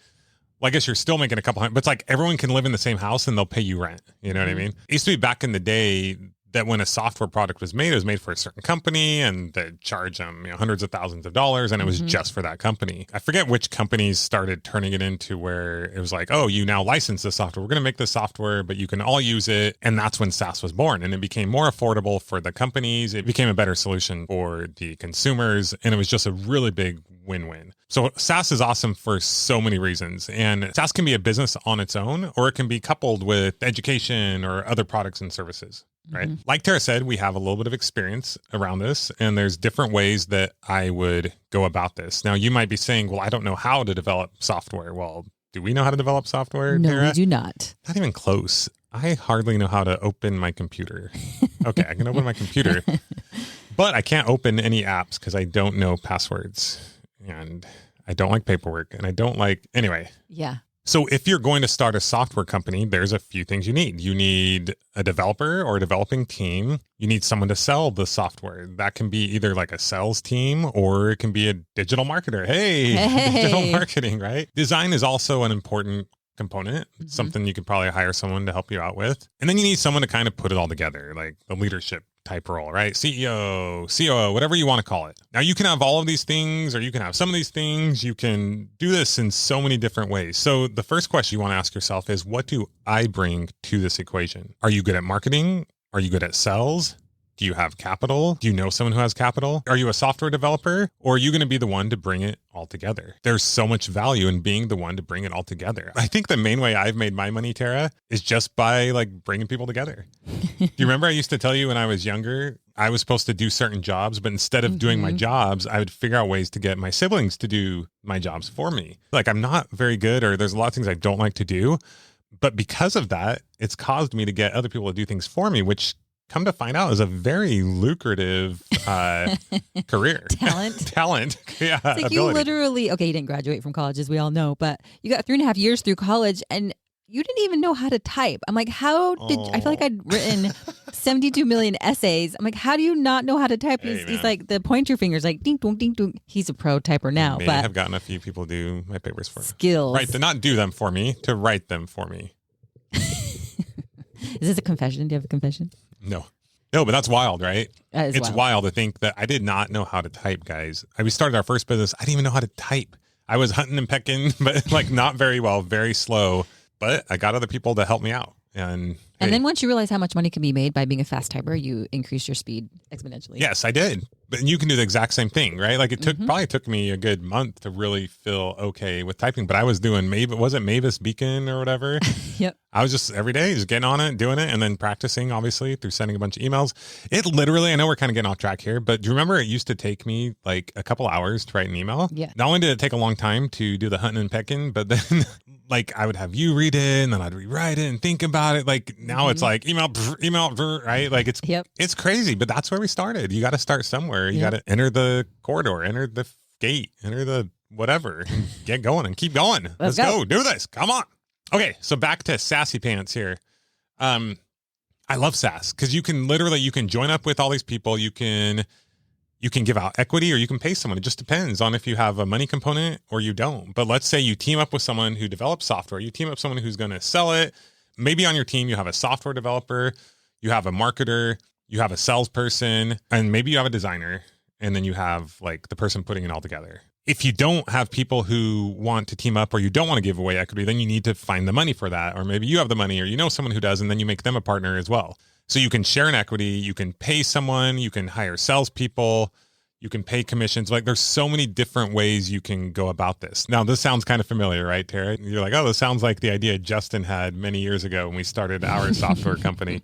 well, I guess you're still making a couple hundred, but it's like everyone can live in the same house and they'll pay you rent. You know what I mean? It used to be back in the day that when a software product was made, it was made for a certain company and they'd charge them hundreds of thousands of dollars, and it was just for that company. I forget which companies started turning it into where it was like, oh, you now license this software. We're going to make this software, but you can all use it. And that's when SaaS was born, and it became more affordable for the companies. It became a better solution for the consumers, and it was just a really big win-win. So SaaS is awesome for so many reasons, and SaaS can be a business on its own, or it can be coupled with education or other products and services. Right. Like Tara said, we have a little bit of experience around this, and there's different ways that I would go about this. Now, you might be saying, well, I don't know how to develop software. Well, do we know how to develop software, No, Tara? we do not. Not even close. I hardly know how to open my computer. Okay, I can open my computer, but I can't open any apps because I don't know passwords, and I don't like paperwork, and I don't like, anyway. Yeah. So if you're going to start a software company, there's a few things you need. You need a developer or a developing team. You need someone to sell the software. That can be either like a sales team, or it can be a digital marketer. Hey. Digital marketing, right? Design is also an important component. It's something you could probably hire someone to help you out with. And then you need someone to kind of put it all together, like the leadership type role, right? CEO, COO, whatever you want to call it. Now, you can have all of these things, or you can have some of these things. You can do this in so many different ways. So the first question you want to ask yourself is, what do I bring to this equation? Are you good at marketing? Are you good at sales? Do you have capital? Do you know someone who has capital? Are you a software developer, or are you going to be the one to bring it all together? There's so much value in being the one to bring it all together. I think the main way I've made my money, Tara, is just by like bringing people together. Do you remember I used to tell you when I was younger, I was supposed to do certain jobs, but instead of doing my jobs, I would figure out ways to get my siblings to do my jobs for me. Like I'm not very good, or there's a lot of things I don't like to do. But because of that, it's caused me to get other people to do things for me, which come to find out is a very lucrative career. Talent. Yeah. It's like you literally, okay, you didn't graduate from college, as we all know, but you got 3.5 years through college and you didn't even know how to type. I'm like, I feel like I'd written 72 million essays. I'm like, how do you not know how to type? He's like, the pointer finger's like, ding, dong, ding, dong. He's a pro typer now. But I've gotten a few people do my papers for me. Skills. Right, to not do them for me, to write them for me. Is this a confession? Do you have a confession? No, but that's wild, right? It's wild to think that I did not know how to type, guys. We started our first business. I didn't even know how to type. I was hunting and pecking, but like not very well, very slow. But I got other people to help me out. And then once you realize how much money can be made by being a fast typer, you increase your speed exponentially. Yes, I did. But you can do the exact same thing, right? Like it probably took me a good month to really feel okay with typing. But I was doing was it Mavis Beacon or whatever? Yep. I was just every day just getting on it, doing it, and then practicing, obviously, through sending a bunch of emails. It literally, I know we're kind of getting off track here, but do you remember it used to take me like a couple hours to write an email? Yeah. Not only did it take a long time to do the hunting and pecking, but then like I would have you read it and then I'd rewrite it and think about it. Like now it's like email, right? Like it's crazy, but that's where we started. You got to start somewhere. You got to enter the corridor, enter the gate, enter the whatever, and get going and keep going. Let's go. Do this. Come on. Okay. So back to Sassy Pants here. I love SaaS because you can join up with all these people. You can give out equity or you can pay someone. It just depends on if you have a money component or you don't. But let's say you team up with someone who develops software. You team up with someone who's going to sell it. Maybe on your team, you have a software developer, you have a marketer, you have a salesperson, and maybe you have a designer. And then you have like the person putting it all together. If you don't have people who want to team up or you don't want to give away equity, then you need to find the money for that. Or maybe you have the money or you know someone who does, and then you make them a partner as well. So you can share an equity, you can pay someone, you can hire salespeople, you can pay commissions. Like there's so many different ways you can go about this. Now, this sounds kind of familiar, right, Tara? You're like, oh, this sounds like the idea Justin had many years ago when we started our software company,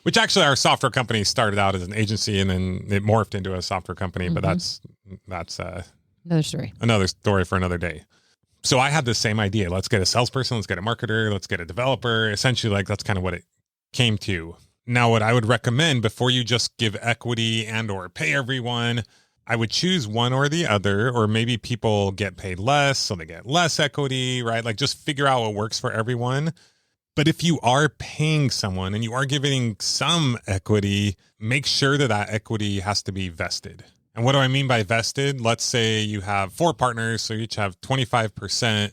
which actually our software company started out as an agency and then it morphed into a software company. But that's another story for another day. So I had the same idea. Let's get a salesperson, let's get a marketer, let's get a developer. Essentially, like that's kind of what it came to. Now, what I would recommend before you just give equity and or pay everyone, I would choose one or the other, or maybe people get paid less, so they get less equity, right? Like just figure out what works for everyone. But if you are paying someone and you are giving some equity, make sure that that equity has to be vested. And what do I mean by vested? Let's say you have 4 partners, so you each have 25%.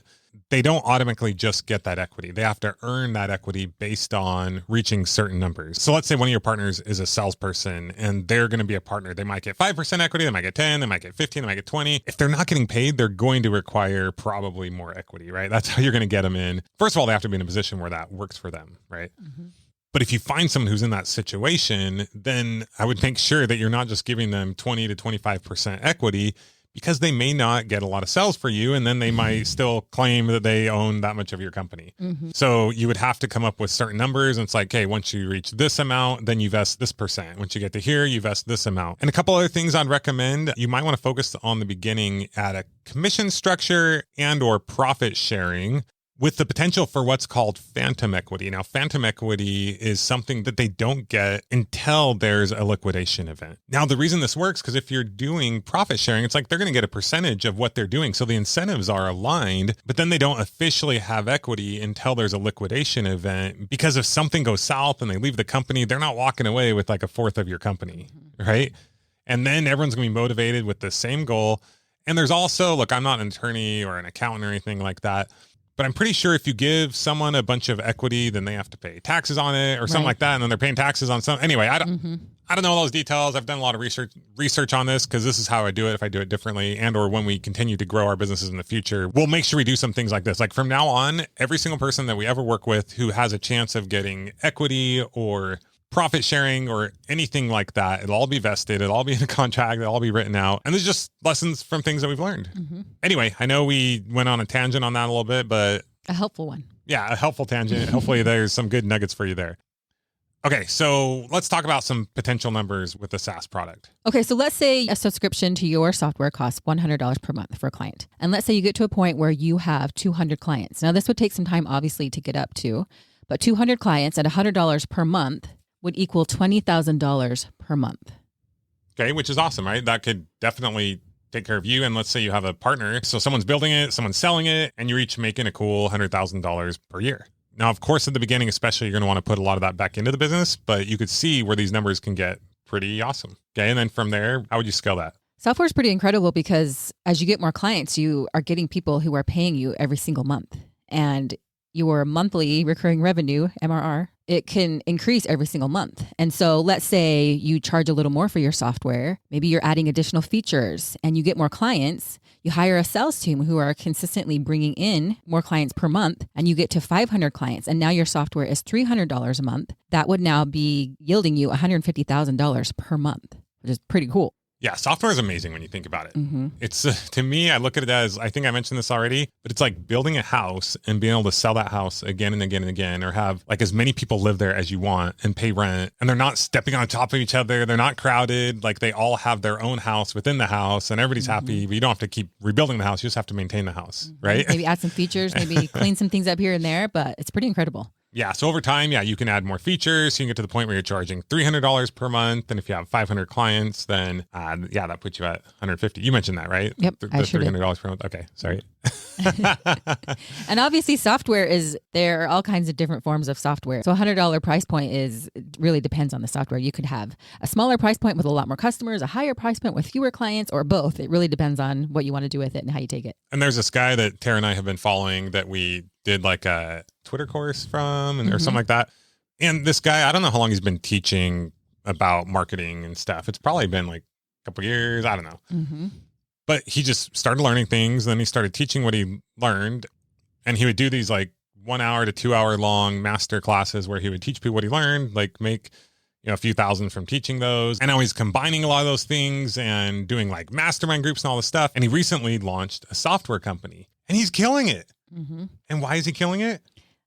They don't automatically just get that equity. They have to earn that equity based on reaching certain numbers. So let's say one of your partners is a salesperson and they're going to be a partner. They might get 5% equity. They might get 10, they might get 15, they might get 20. If they're not getting paid, they're going to require probably more equity, right? That's how you're going to get them in. First of all, they have to be in a position where that works for them, right? Mm-hmm. But if you find someone who's in that situation, then I would make sure that you're not just giving them 20 to 25% equity, because they may not get a lot of sales for you, and then they might still claim that they own that much of your company. Mm-hmm. So you would have to come up with certain numbers. And it's like, hey, once you reach this amount, then you vest this percent. Once you get to here, you vest this amount. And a couple other things I'd recommend, you might want to focus on the beginning at a commission structure and or profit sharing, with the potential for what's called phantom equity. Now, phantom equity is something that they don't get until there's a liquidation event. Now, the reason this works, because if you're doing profit sharing, it's like they're going to get a percentage of what they're doing. So the incentives are aligned, but then they don't officially have equity until there's a liquidation event, because if something goes south and they leave the company, they're not walking away with like a fourth of your company, right? And then everyone's going to be motivated with the same goal. And there's also, look, I'm not an attorney or an accountant or anything like that, but I'm pretty sure if you give someone a bunch of equity, then they have to pay taxes on it or something like that. And then they're paying taxes on some. Anyway, I don't know all those details. I've done a lot of research on this because this is how I do it. If I do it differently, and or when we continue to grow our businesses in the future, we'll make sure we do some things like this. Like from now on, every single person that we ever work with who has a chance of getting equity or profit sharing or anything like that, it'll all be vested, it'll all be in a contract, it'll all be written out. And there's just lessons from things that we've learned. Anyway, I know we went on a tangent on that a little bit, but a helpful one. Yeah, a helpful tangent. Hopefully there's some good nuggets for you there. Okay, so let's talk about some potential numbers with the SaaS product. Okay, so let's say a subscription to your software costs $100 per month for a client. And let's say you get to a point where you have 200 clients. Now, this would take some time, obviously, to get up to, but 200 clients at $100 per month would equal $20,000 per month. Okay, which is awesome, right? That could definitely take care of you. And let's say you have a partner. So someone's building it, someone's selling it, and you're each making a cool $100,000 per year. Now, of course, at the beginning, especially, you're going to want to put a lot of that back into the business, but you could see where these numbers can get pretty awesome. Okay. And then from there, how would you scale that? Software is pretty incredible because as you get more clients, you are getting people who are paying you every single month. And your monthly recurring revenue, MRR, it can increase every single month. And so let's say you charge a little more for your software. Maybe you're adding additional features and you get more clients. You hire a sales team who are consistently bringing in more clients per month, and you get to 500 clients. And now your software is $300 a month. That would now be yielding you $150,000 per month, which is pretty cool. Yeah, software is amazing when you think about it. Mm-hmm. It's to me, I look at it as, I think I mentioned this already, but it's like building a house and being able to sell that house again and again and again, or have like as many people live there as you want and pay rent. And they're not stepping on top of each other. They're not crowded. Like they all have their own house within the house and everybody's happy, but you don't have to keep rebuilding the house. You just have to maintain the house, right? Maybe add some features, maybe clean some things up here and there, but it's pretty incredible. Yeah. So over time, you can add more features. So you can get to the point where you're charging $300 per month. And if you have 500 clients, then that puts you at 150. You mentioned that, right? Yep. The I sure did. $300 per month. Okay. Sorry. And obviously there are all kinds of different forms of software. So $100 price point it really depends on the software. You could have a smaller price point with a lot more customers, a higher price point with fewer clients, or both. It really depends on what you want to do with it and how you take it. And there's this guy that Tara and I have been following that we did like a Twitter course from or something like that. And this guy, I don't know how long he's been teaching about marketing and stuff. It's probably been like a couple years. I don't know. Mm-hmm. But he just started learning things. Then he started teaching what he learned. And he would do these like 1 hour to 2 hour long master classes where he would teach people what he learned, like make a few thousand from teaching those. And now he's combining a lot of those things and doing like mastermind groups and all this stuff. And he recently launched a software company and he's killing it. Mm-hmm. And why is he killing it?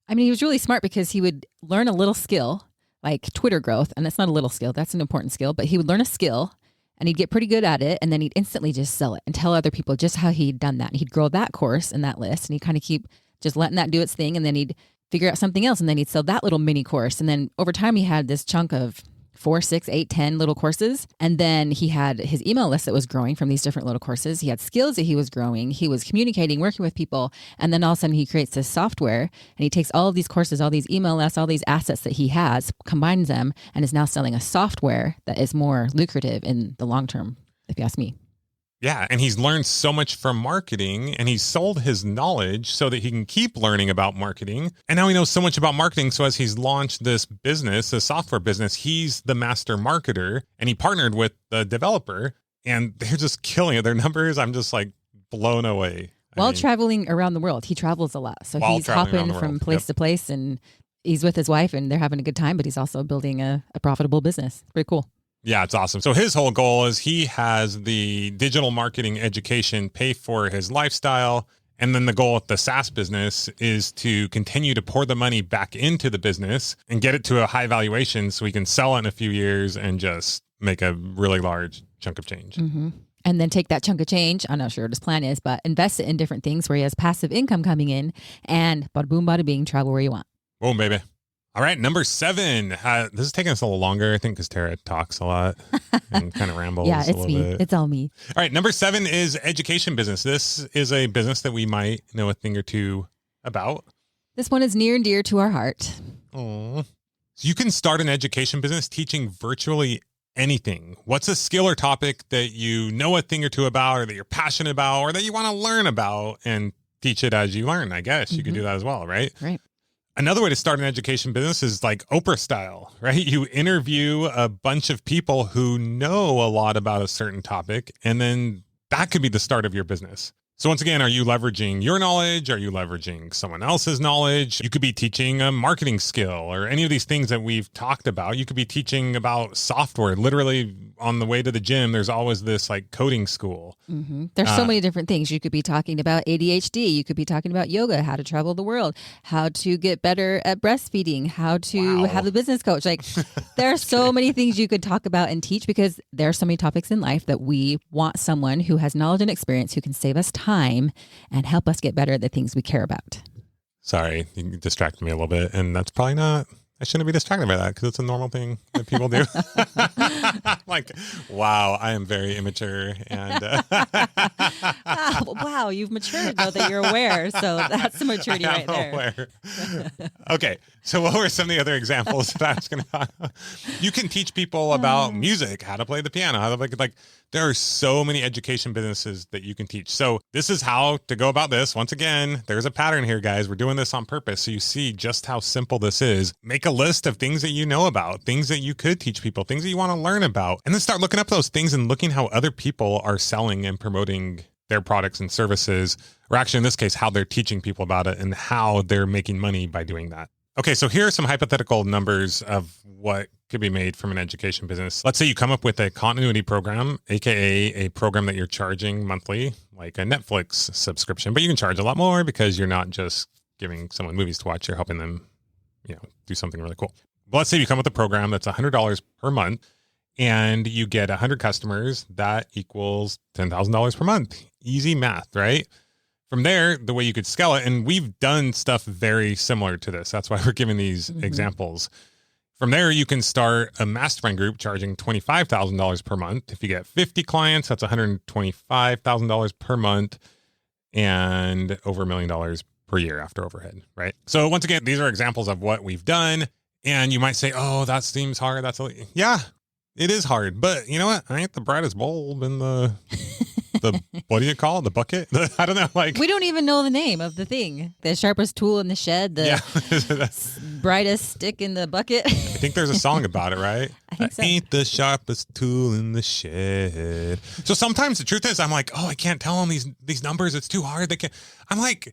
I mean, he was really smart because he would learn a little skill like Twitter growth. And that's not a little skill. That's an important skill. But he would learn a skill and he'd get pretty good at it. And then he'd instantly just sell it and tell other people just how he'd done that. And he'd grow that course and that list. And he'd kind of keep just letting that do its thing. And then he'd figure out something else. And then he'd sell that little mini course. And then over time, he had this chunk of 4, 6, 8, 10 little courses. And then he had his email list that was growing from these different little courses. He had skills that he was growing. He was communicating, working with people. And then all of a sudden he creates this software and he takes all of these courses, all these email lists, all these assets that he has, combines them, and is now selling a software that is more lucrative in the long term, if you ask me. Yeah. And he's learned so much from marketing and he's sold his knowledge so that he can keep learning about marketing. And now he knows so much about marketing. So as he's launched this business, this software business, he's the master marketer and he partnered with the developer and they're just killing it. Their numbers, I'm just like blown away. While traveling around the world, he travels a lot. So he's hopping from place to place and he's with his wife and they're having a good time, but he's also building a profitable business. Pretty cool. Yeah, it's awesome. So his whole goal is he has the digital marketing education pay for his lifestyle. And then the goal with the SaaS business is to continue to pour the money back into the business and get it to a high valuation so we can sell it in a few years and just make a really large chunk of change. Mm-hmm. And then take that chunk of change, I'm not sure what his plan is, but invest it in different things where he has passive income coming in and bada boom, bada bing, travel where you want. Boom, baby. All right, number 7. This is taking us a little longer, I think, because Tara talks a lot and kind of rambles yeah, a little me. bit. It's all me. All right, number 7 is education business. This is a business that we might know a thing or two about. This one is near and dear to our heart. Aww. So you can start an education business teaching virtually anything. What's a skill or topic that you know a thing or two about or that you're passionate about or that you want to learn about and teach it as you learn, I guess. You could do that as well, right? Right. Another way to start an education business is like Oprah style, right? You interview a bunch of people who know a lot about a certain topic, and then that could be the start of your business. So once again, are you leveraging your knowledge? Are you leveraging someone else's knowledge? You could be teaching a marketing skill or any of these things that we've talked about. You could be teaching about software. Literally on the way to the gym, there's always this like coding school. There's so many different things. You could be talking about ADHD. You could be talking about yoga, how to travel the world, how to get better at breastfeeding, how to have a business coach. Like there are so many things you could talk about and teach because there are so many topics in life that we want someone who has knowledge and experience who can save us time and help us get better at the things we care about. Sorry, you distracted me a little bit. And that's probably not, I shouldn't be distracted by that because it's a normal thing that people do. Like, wow, I am very immature. And wow, you've matured though that you're aware. So that's the maturity right there. Aware. Okay, so what were some of the other examples that I was going to You can teach people about music, how to play the piano, how to like there are so many education businesses that you can teach. So this is how to go about this. Once again, there's a pattern here, guys. We're doing this on purpose. So you see just how simple this is. Make a list of things that you know about, things that you could teach people, things that you want to learn about, and then start looking up those things and looking how other people are selling and promoting their products and services, or actually in this case, how they're teaching people about it and how they're making money by doing that. Okay, so here are some hypothetical numbers of what could be made from an education business. Let's say you come up with a continuity program, aka a program that you're charging monthly, like a Netflix subscription, but you can charge a lot more because you're not just giving someone movies to watch, you're helping them, do something really cool. But let's say you come with a program that's $100 per month and you get 100 customers, that equals $10,000 per month. Easy math, right? From there, the way you could scale it, and we've done stuff very similar to this. That's why we're giving these examples. From there, you can start a mastermind group charging $25,000 per month. If you get 50 clients, that's $125,000 per month and over $1 million per year after overhead, right? So once again, these are examples of what we've done. And you might say, oh, that seems hard. Yeah, it is hard. But you know what? I ain't the brightest bulb in the what do you call it? The bucket? I don't know. Like we don't even know the name of the thing. The sharpest tool in the shed, the brightest stick in the bucket. I think there's a song about it, right? I think so. Ain't the sharpest tool in the shed. So sometimes the truth is I'm like, oh, I can't tell them these numbers. It's too hard. I'm like,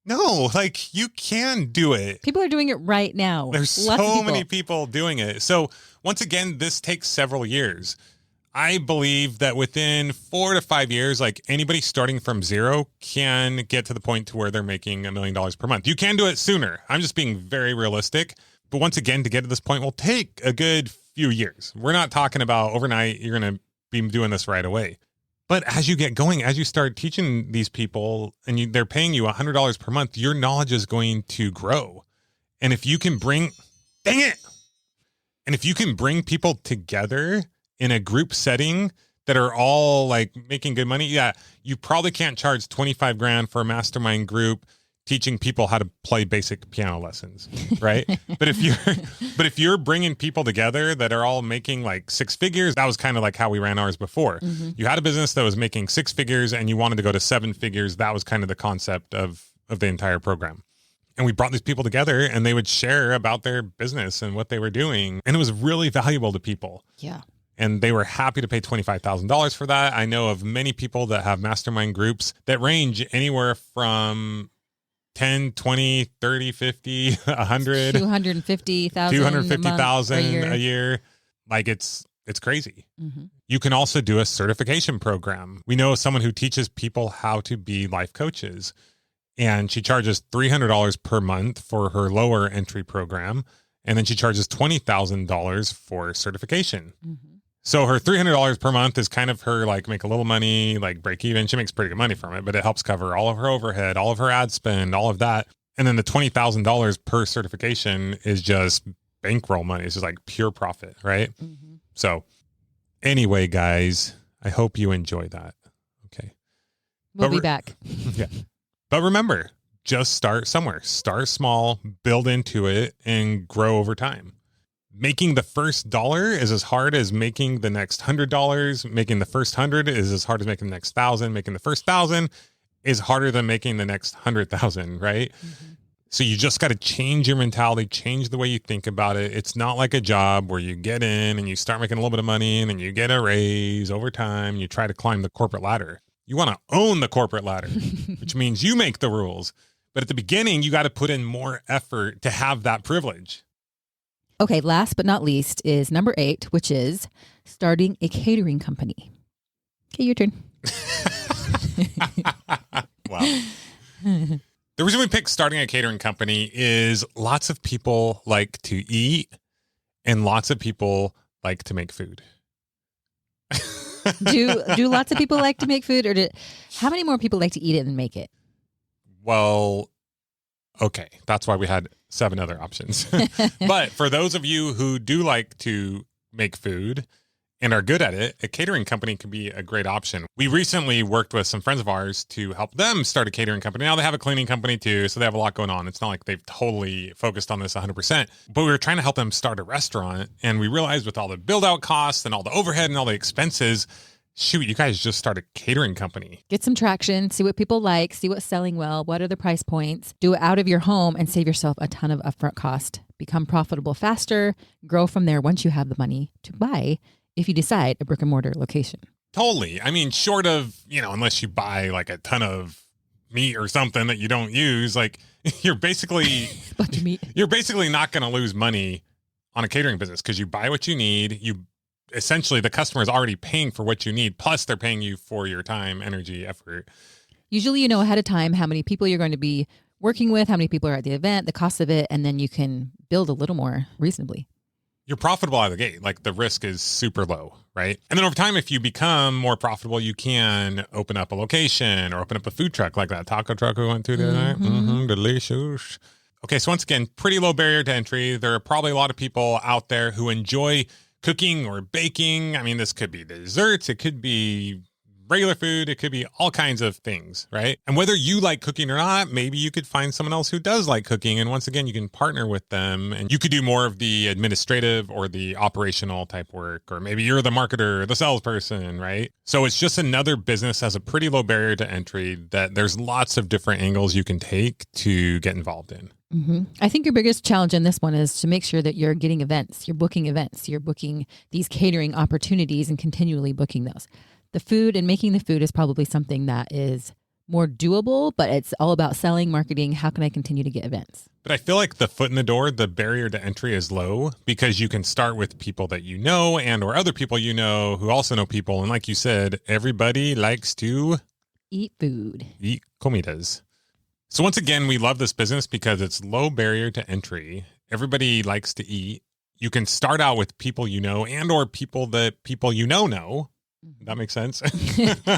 no, like you can do it. People are doing it right now. There's so many people doing it. So once again, this takes several years. I believe that within 4 to 5 years, like anybody starting from zero can get to the point to where they're making $1 million per month. You can do it sooner. I'm just being very realistic. But once again, to get to this point will take a good few years. We're not talking about overnight. You're going to be doing this right away. But as you get going, as you start teaching these people and they're paying you $100 per month, your knowledge is going to grow. And if you can bring people together in a group setting that are all like making good money, yeah, you probably can't charge 25 grand for a mastermind group teaching people how to play basic piano lessons, right? But if you're bringing people together that are all making like 6 figures, that was kind of like how we ran ours before. You had a business that was making 6 figures and you wanted to go to 7 figures. That was kind of the concept of the entire program. And we brought these people together and they would share about their business and what they were doing. And it was really valuable to people. Yeah. And they were happy to pay $25,000 for that. I know of many people that have mastermind groups that range anywhere from 10, 20, 30, 50, 100, 250,000 a year. Like it's crazy. You can also do a certification program. We know someone who teaches people how to be life coaches, and she charges $300 per month for her lower entry program. And then she charges $20,000 for certification. So her $300 per month is kind of her like make a little money, like break even. She makes pretty good money from it, but it helps cover all of her overhead, all of her ad spend, all of that. And then the $20,000 per certification is just bankroll money. It's just like pure profit, right? So anyway, guys, I hope you enjoy that. Okay. We'll be back. Yeah. But remember, just start somewhere. Start small, build into it, and grow over time. Making the first $1 is as hard as making the next $100. Making the first 100 is as hard as making the next 1,000. Making the first 1,000 is harder than making the next 100,000, right? So you just got to change your mentality, change the way you think about it. It's not like a job where you get in and you start making a little bit of money and then you get a raise over time. You try to climb the corporate ladder. You want to own the corporate ladder, which means you make the rules. But at the beginning, you got to put in more effort to have that privilege. Okay, last but not least is number 8, which is starting a catering company. Okay, your turn. Wow. The reason we picked starting a catering company is lots of people like to eat and lots of people like to make food. Do lots of people like to make food, or how many more people like to eat it than make it? Well, okay. That's why we had 7 other options. But for those of you who do like to make food and are good at it, a catering company can be a great option. We recently worked with some friends of ours to help them start a catering company. Now they have a cleaning company too, so they have a lot going on. It's not like they've totally focused on this 100%, but we were trying to help them start a restaurant, and we realized with all the build out costs and all the overhead and all the expenses, shoot, you guys just start a catering company. Get some traction, see what people like, see what's selling well, what are the price points, do it out of your home and save yourself a ton of upfront cost. Become profitable faster, grow from there once you have the money to buy, if you decide, a brick and mortar location. Totally. I mean, short of, unless you buy like a ton of meat or something that you don't use, like you're basically bunch of meat. You're basically not going to lose money on a catering business because you buy what you need. Essentially the customer is already paying for what you need, plus they're paying you for your time, energy, effort. Usually you know ahead of time how many people you're going to be working with, how many people are at the event, the cost of it, and then you can build a little more reasonably. You're profitable out of the gate. Like the risk is super low, right? And then over time, if you become more profitable, you can open up a location or open up a food truck like that taco truck we went to the other night. Delicious. Okay, so once again, pretty low barrier to entry. There are probably a lot of people out there who enjoy cooking or baking. I mean, this could be desserts. It could be regular food. It could be all kinds of things, right? And whether you like cooking or not, maybe you could find someone else who does like cooking. And once again, you can partner with them and you could do more of the administrative or the operational type work, or maybe you're the marketer, the salesperson, right? So it's just another business has a pretty low barrier to entry that there's lots of different angles you can take to get involved in. Mm-hmm. I think your biggest challenge in this one is to make sure that you're getting events, you're booking these catering opportunities and continually booking those. The food and making the food is probably something that is more doable, but it's all about selling, marketing. How can I continue to get events? But I feel like the foot in the door, the barrier to entry is low because you can start with people that you know and or other people you know who also know people. And like you said, everybody likes to eat food. Eat comidas. So once again, we love this business because it's low barrier to entry. Everybody likes to eat. You can start out with people you know and or people that people you know. That makes sense.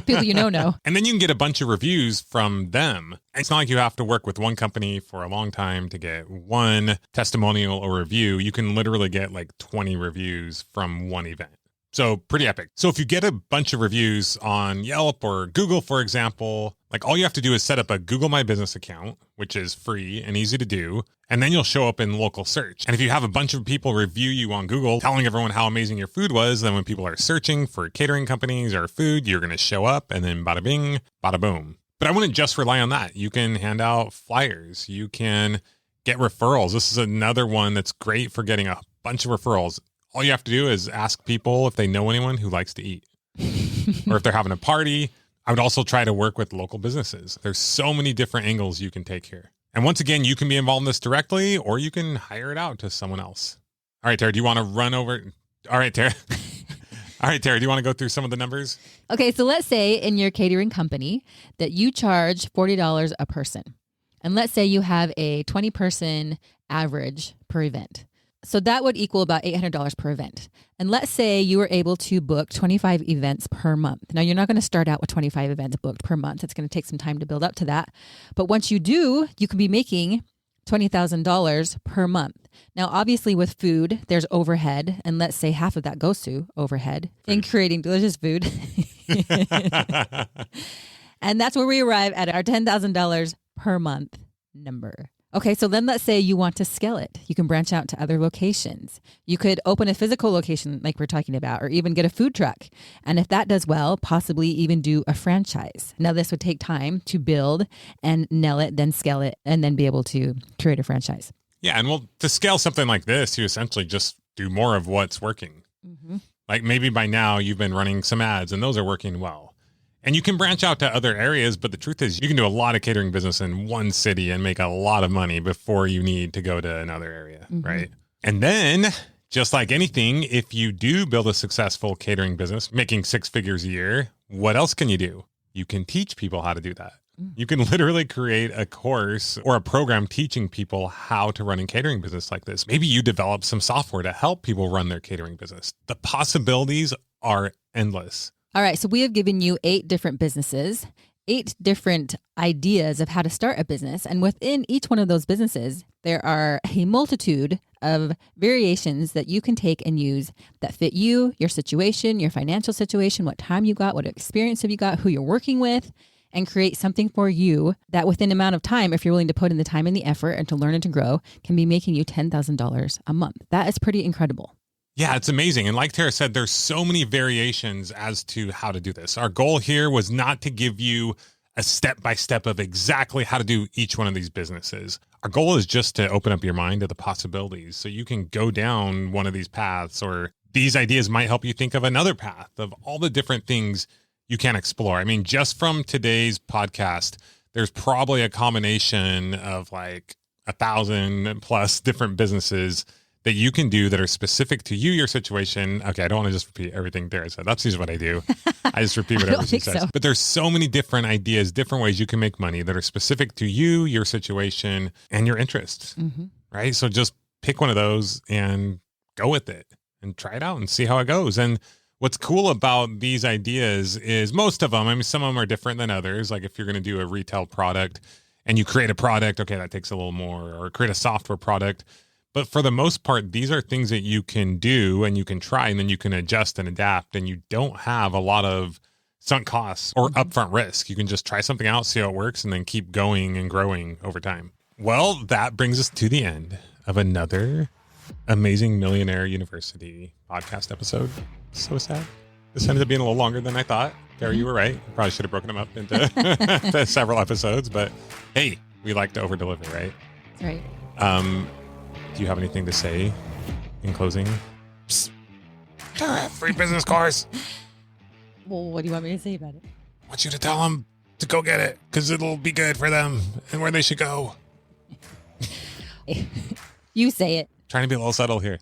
People you know. And then you can get a bunch of reviews from them. It's not like you have to work with one company for a long time to get one testimonial or review. You can literally get like 20 reviews from one event. So pretty epic. So if you get a bunch of reviews on Yelp or Google, for example, like all you have to do is set up a Google My Business account, which is free and easy to do. And then you'll show up in local search. And if you have a bunch of people review you on Google, telling everyone how amazing your food was, then when people are searching for catering companies or food, you're going to show up and then bada bing, bada boom. But I wouldn't just rely on that. You can hand out flyers. You can get referrals. This is another one that's great for getting a bunch of referrals. All you have to do is ask people if they know anyone who likes to eat or if they're having a party. I would also try to work with local businesses. There's so many different angles you can take here. And once again, you can be involved in this directly or you can hire it out to someone else. All right, Tara, do you want to run over? All right, Tara. All right, Tara, do you want to go through some of the numbers? Okay, so let's say in your catering company that you charge $40 a person. And let's say you have a 20-person average per event. So that would equal about $800 per event. And let's say you were able to book 25 events per month. Now, you're not going to start out with 25 events booked per month. It's going to take some time to build up to that. But once you do, you can be making $20,000 per month. Now, obviously with food, there's overhead. And let's say half of that goes to overhead in creating delicious food. And that's where we arrive at our $10,000 per month number. Okay, so then let's say you want to scale it. You can branch out to other locations. You could open a physical location like we're talking about, or even get a food truck. And if that does well, possibly even do a franchise. Now, this would take time to build and nail it, then scale it, and then be able to create a franchise. Yeah, and well, to scale something like this, you essentially just do more of what's working. Mm-hmm. Like maybe by now you've been running some ads and those are working well. And you can branch out to other areas, but the truth is you can do a lot of catering business in one city and make a lot of money before you need to go to another area, right? And then, just like anything, if you do build a successful catering business, making 6 figures a year, what else can you do? You can teach people how to do that. You can literally create a course or a program teaching people how to run a catering business like this. Maybe you develop some software to help people run their catering business. The possibilities are endless. All right. So we have given you 8 different businesses, 8 different ideas of how to start a business. And within each one of those businesses, there are a multitude of variations that you can take and use that fit you, your situation, your financial situation, what time you got, what experience have you got, who you're working with, and create something for you that within an amount of time, if you're willing to put in the time and the effort and to learn and to grow, can be making you $10,000 a month. That is pretty incredible. Yeah, it's amazing. And like Tara said, there's so many variations as to how to do this. Our goal here was not to give you a step-by-step of exactly how to do each one of these businesses. Our goal is just to open up your mind to the possibilities so you can go down one of these paths, or these ideas might help you think of another path of all the different things you can explore. I mean, just from today's podcast, there's probably a combination of like 1,000 plus different businesses that you can do that are specific to you, your situation. Okay, I don't want to just repeat everything Tara said. That's usually what I do. I just repeat whatever she says. So. But there's so many different ideas, different ways you can make money that are specific to you, your situation, and your interests, right? So just pick one of those and go with it and try it out and see how it goes. And what's cool about these ideas is most of them, I mean, some of them are different than others. Like if you're going to do a retail product and you create a product, okay, that takes a little more, or create a software product. But for the most part, these are things that you can do and you can try, and then you can adjust and adapt, and you don't have a lot of sunk costs or upfront risk. You can just try something out, see how it works, and then keep going and growing over time. Well, that brings us to the end of another amazing Millionaire University podcast episode. So sad. This ended up being a little longer than I thought. Gary, you were right. I probably should have broken them up into to several episodes, but hey, we like to over-deliver, right? That's right. Do you have anything to say in closing? Psst. Free business course. Well, what do you want me to say about it? I want you to tell them to go get it because it'll be good for them and where they should go. You say it. Trying to be a little subtle here.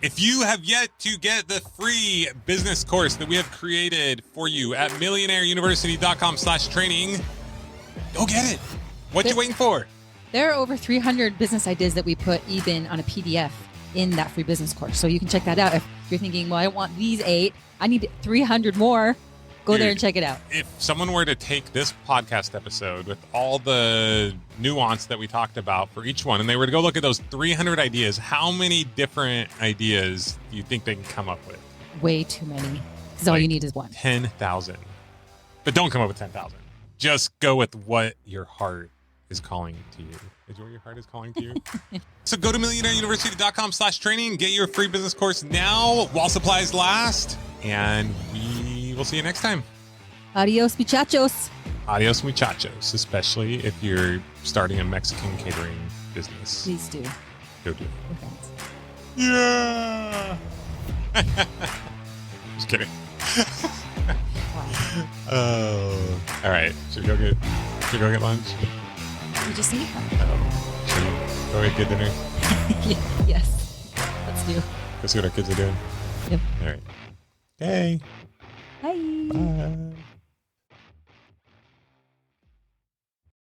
If you have yet to get the free business course that we have created for you at millionaireuniversity.com/training, go get it. What you waiting for? There are over 300 business ideas that we put even on a PDF in that free business course. So you can check that out. If you're thinking, well, I don't want these 8, I need 300 more, go there and check it out. If someone were to take this podcast episode with all the nuance that we talked about for each one, and they were to go look at those 300 ideas, how many different ideas do you think they can come up with? Way too many. Because all you need is one. 10,000. But don't come up with 10,000. Just go with what your heart is calling to you. Is what your heart is calling to you? So go to millionaireuniversity.com/training, get your free business course now while supplies last, and we will see you next time. Adios, muchachos. Adios, muchachos, especially if you're starting a Mexican catering business. Please do. Go do it. Your friends. Yeah. Just kidding. Oh, all right. Should we go get lunch? We just ate. Should we go get dinner? Yes. Let's do. Go see what our kids are doing. Yep. All right. Hey. Bye. Bye.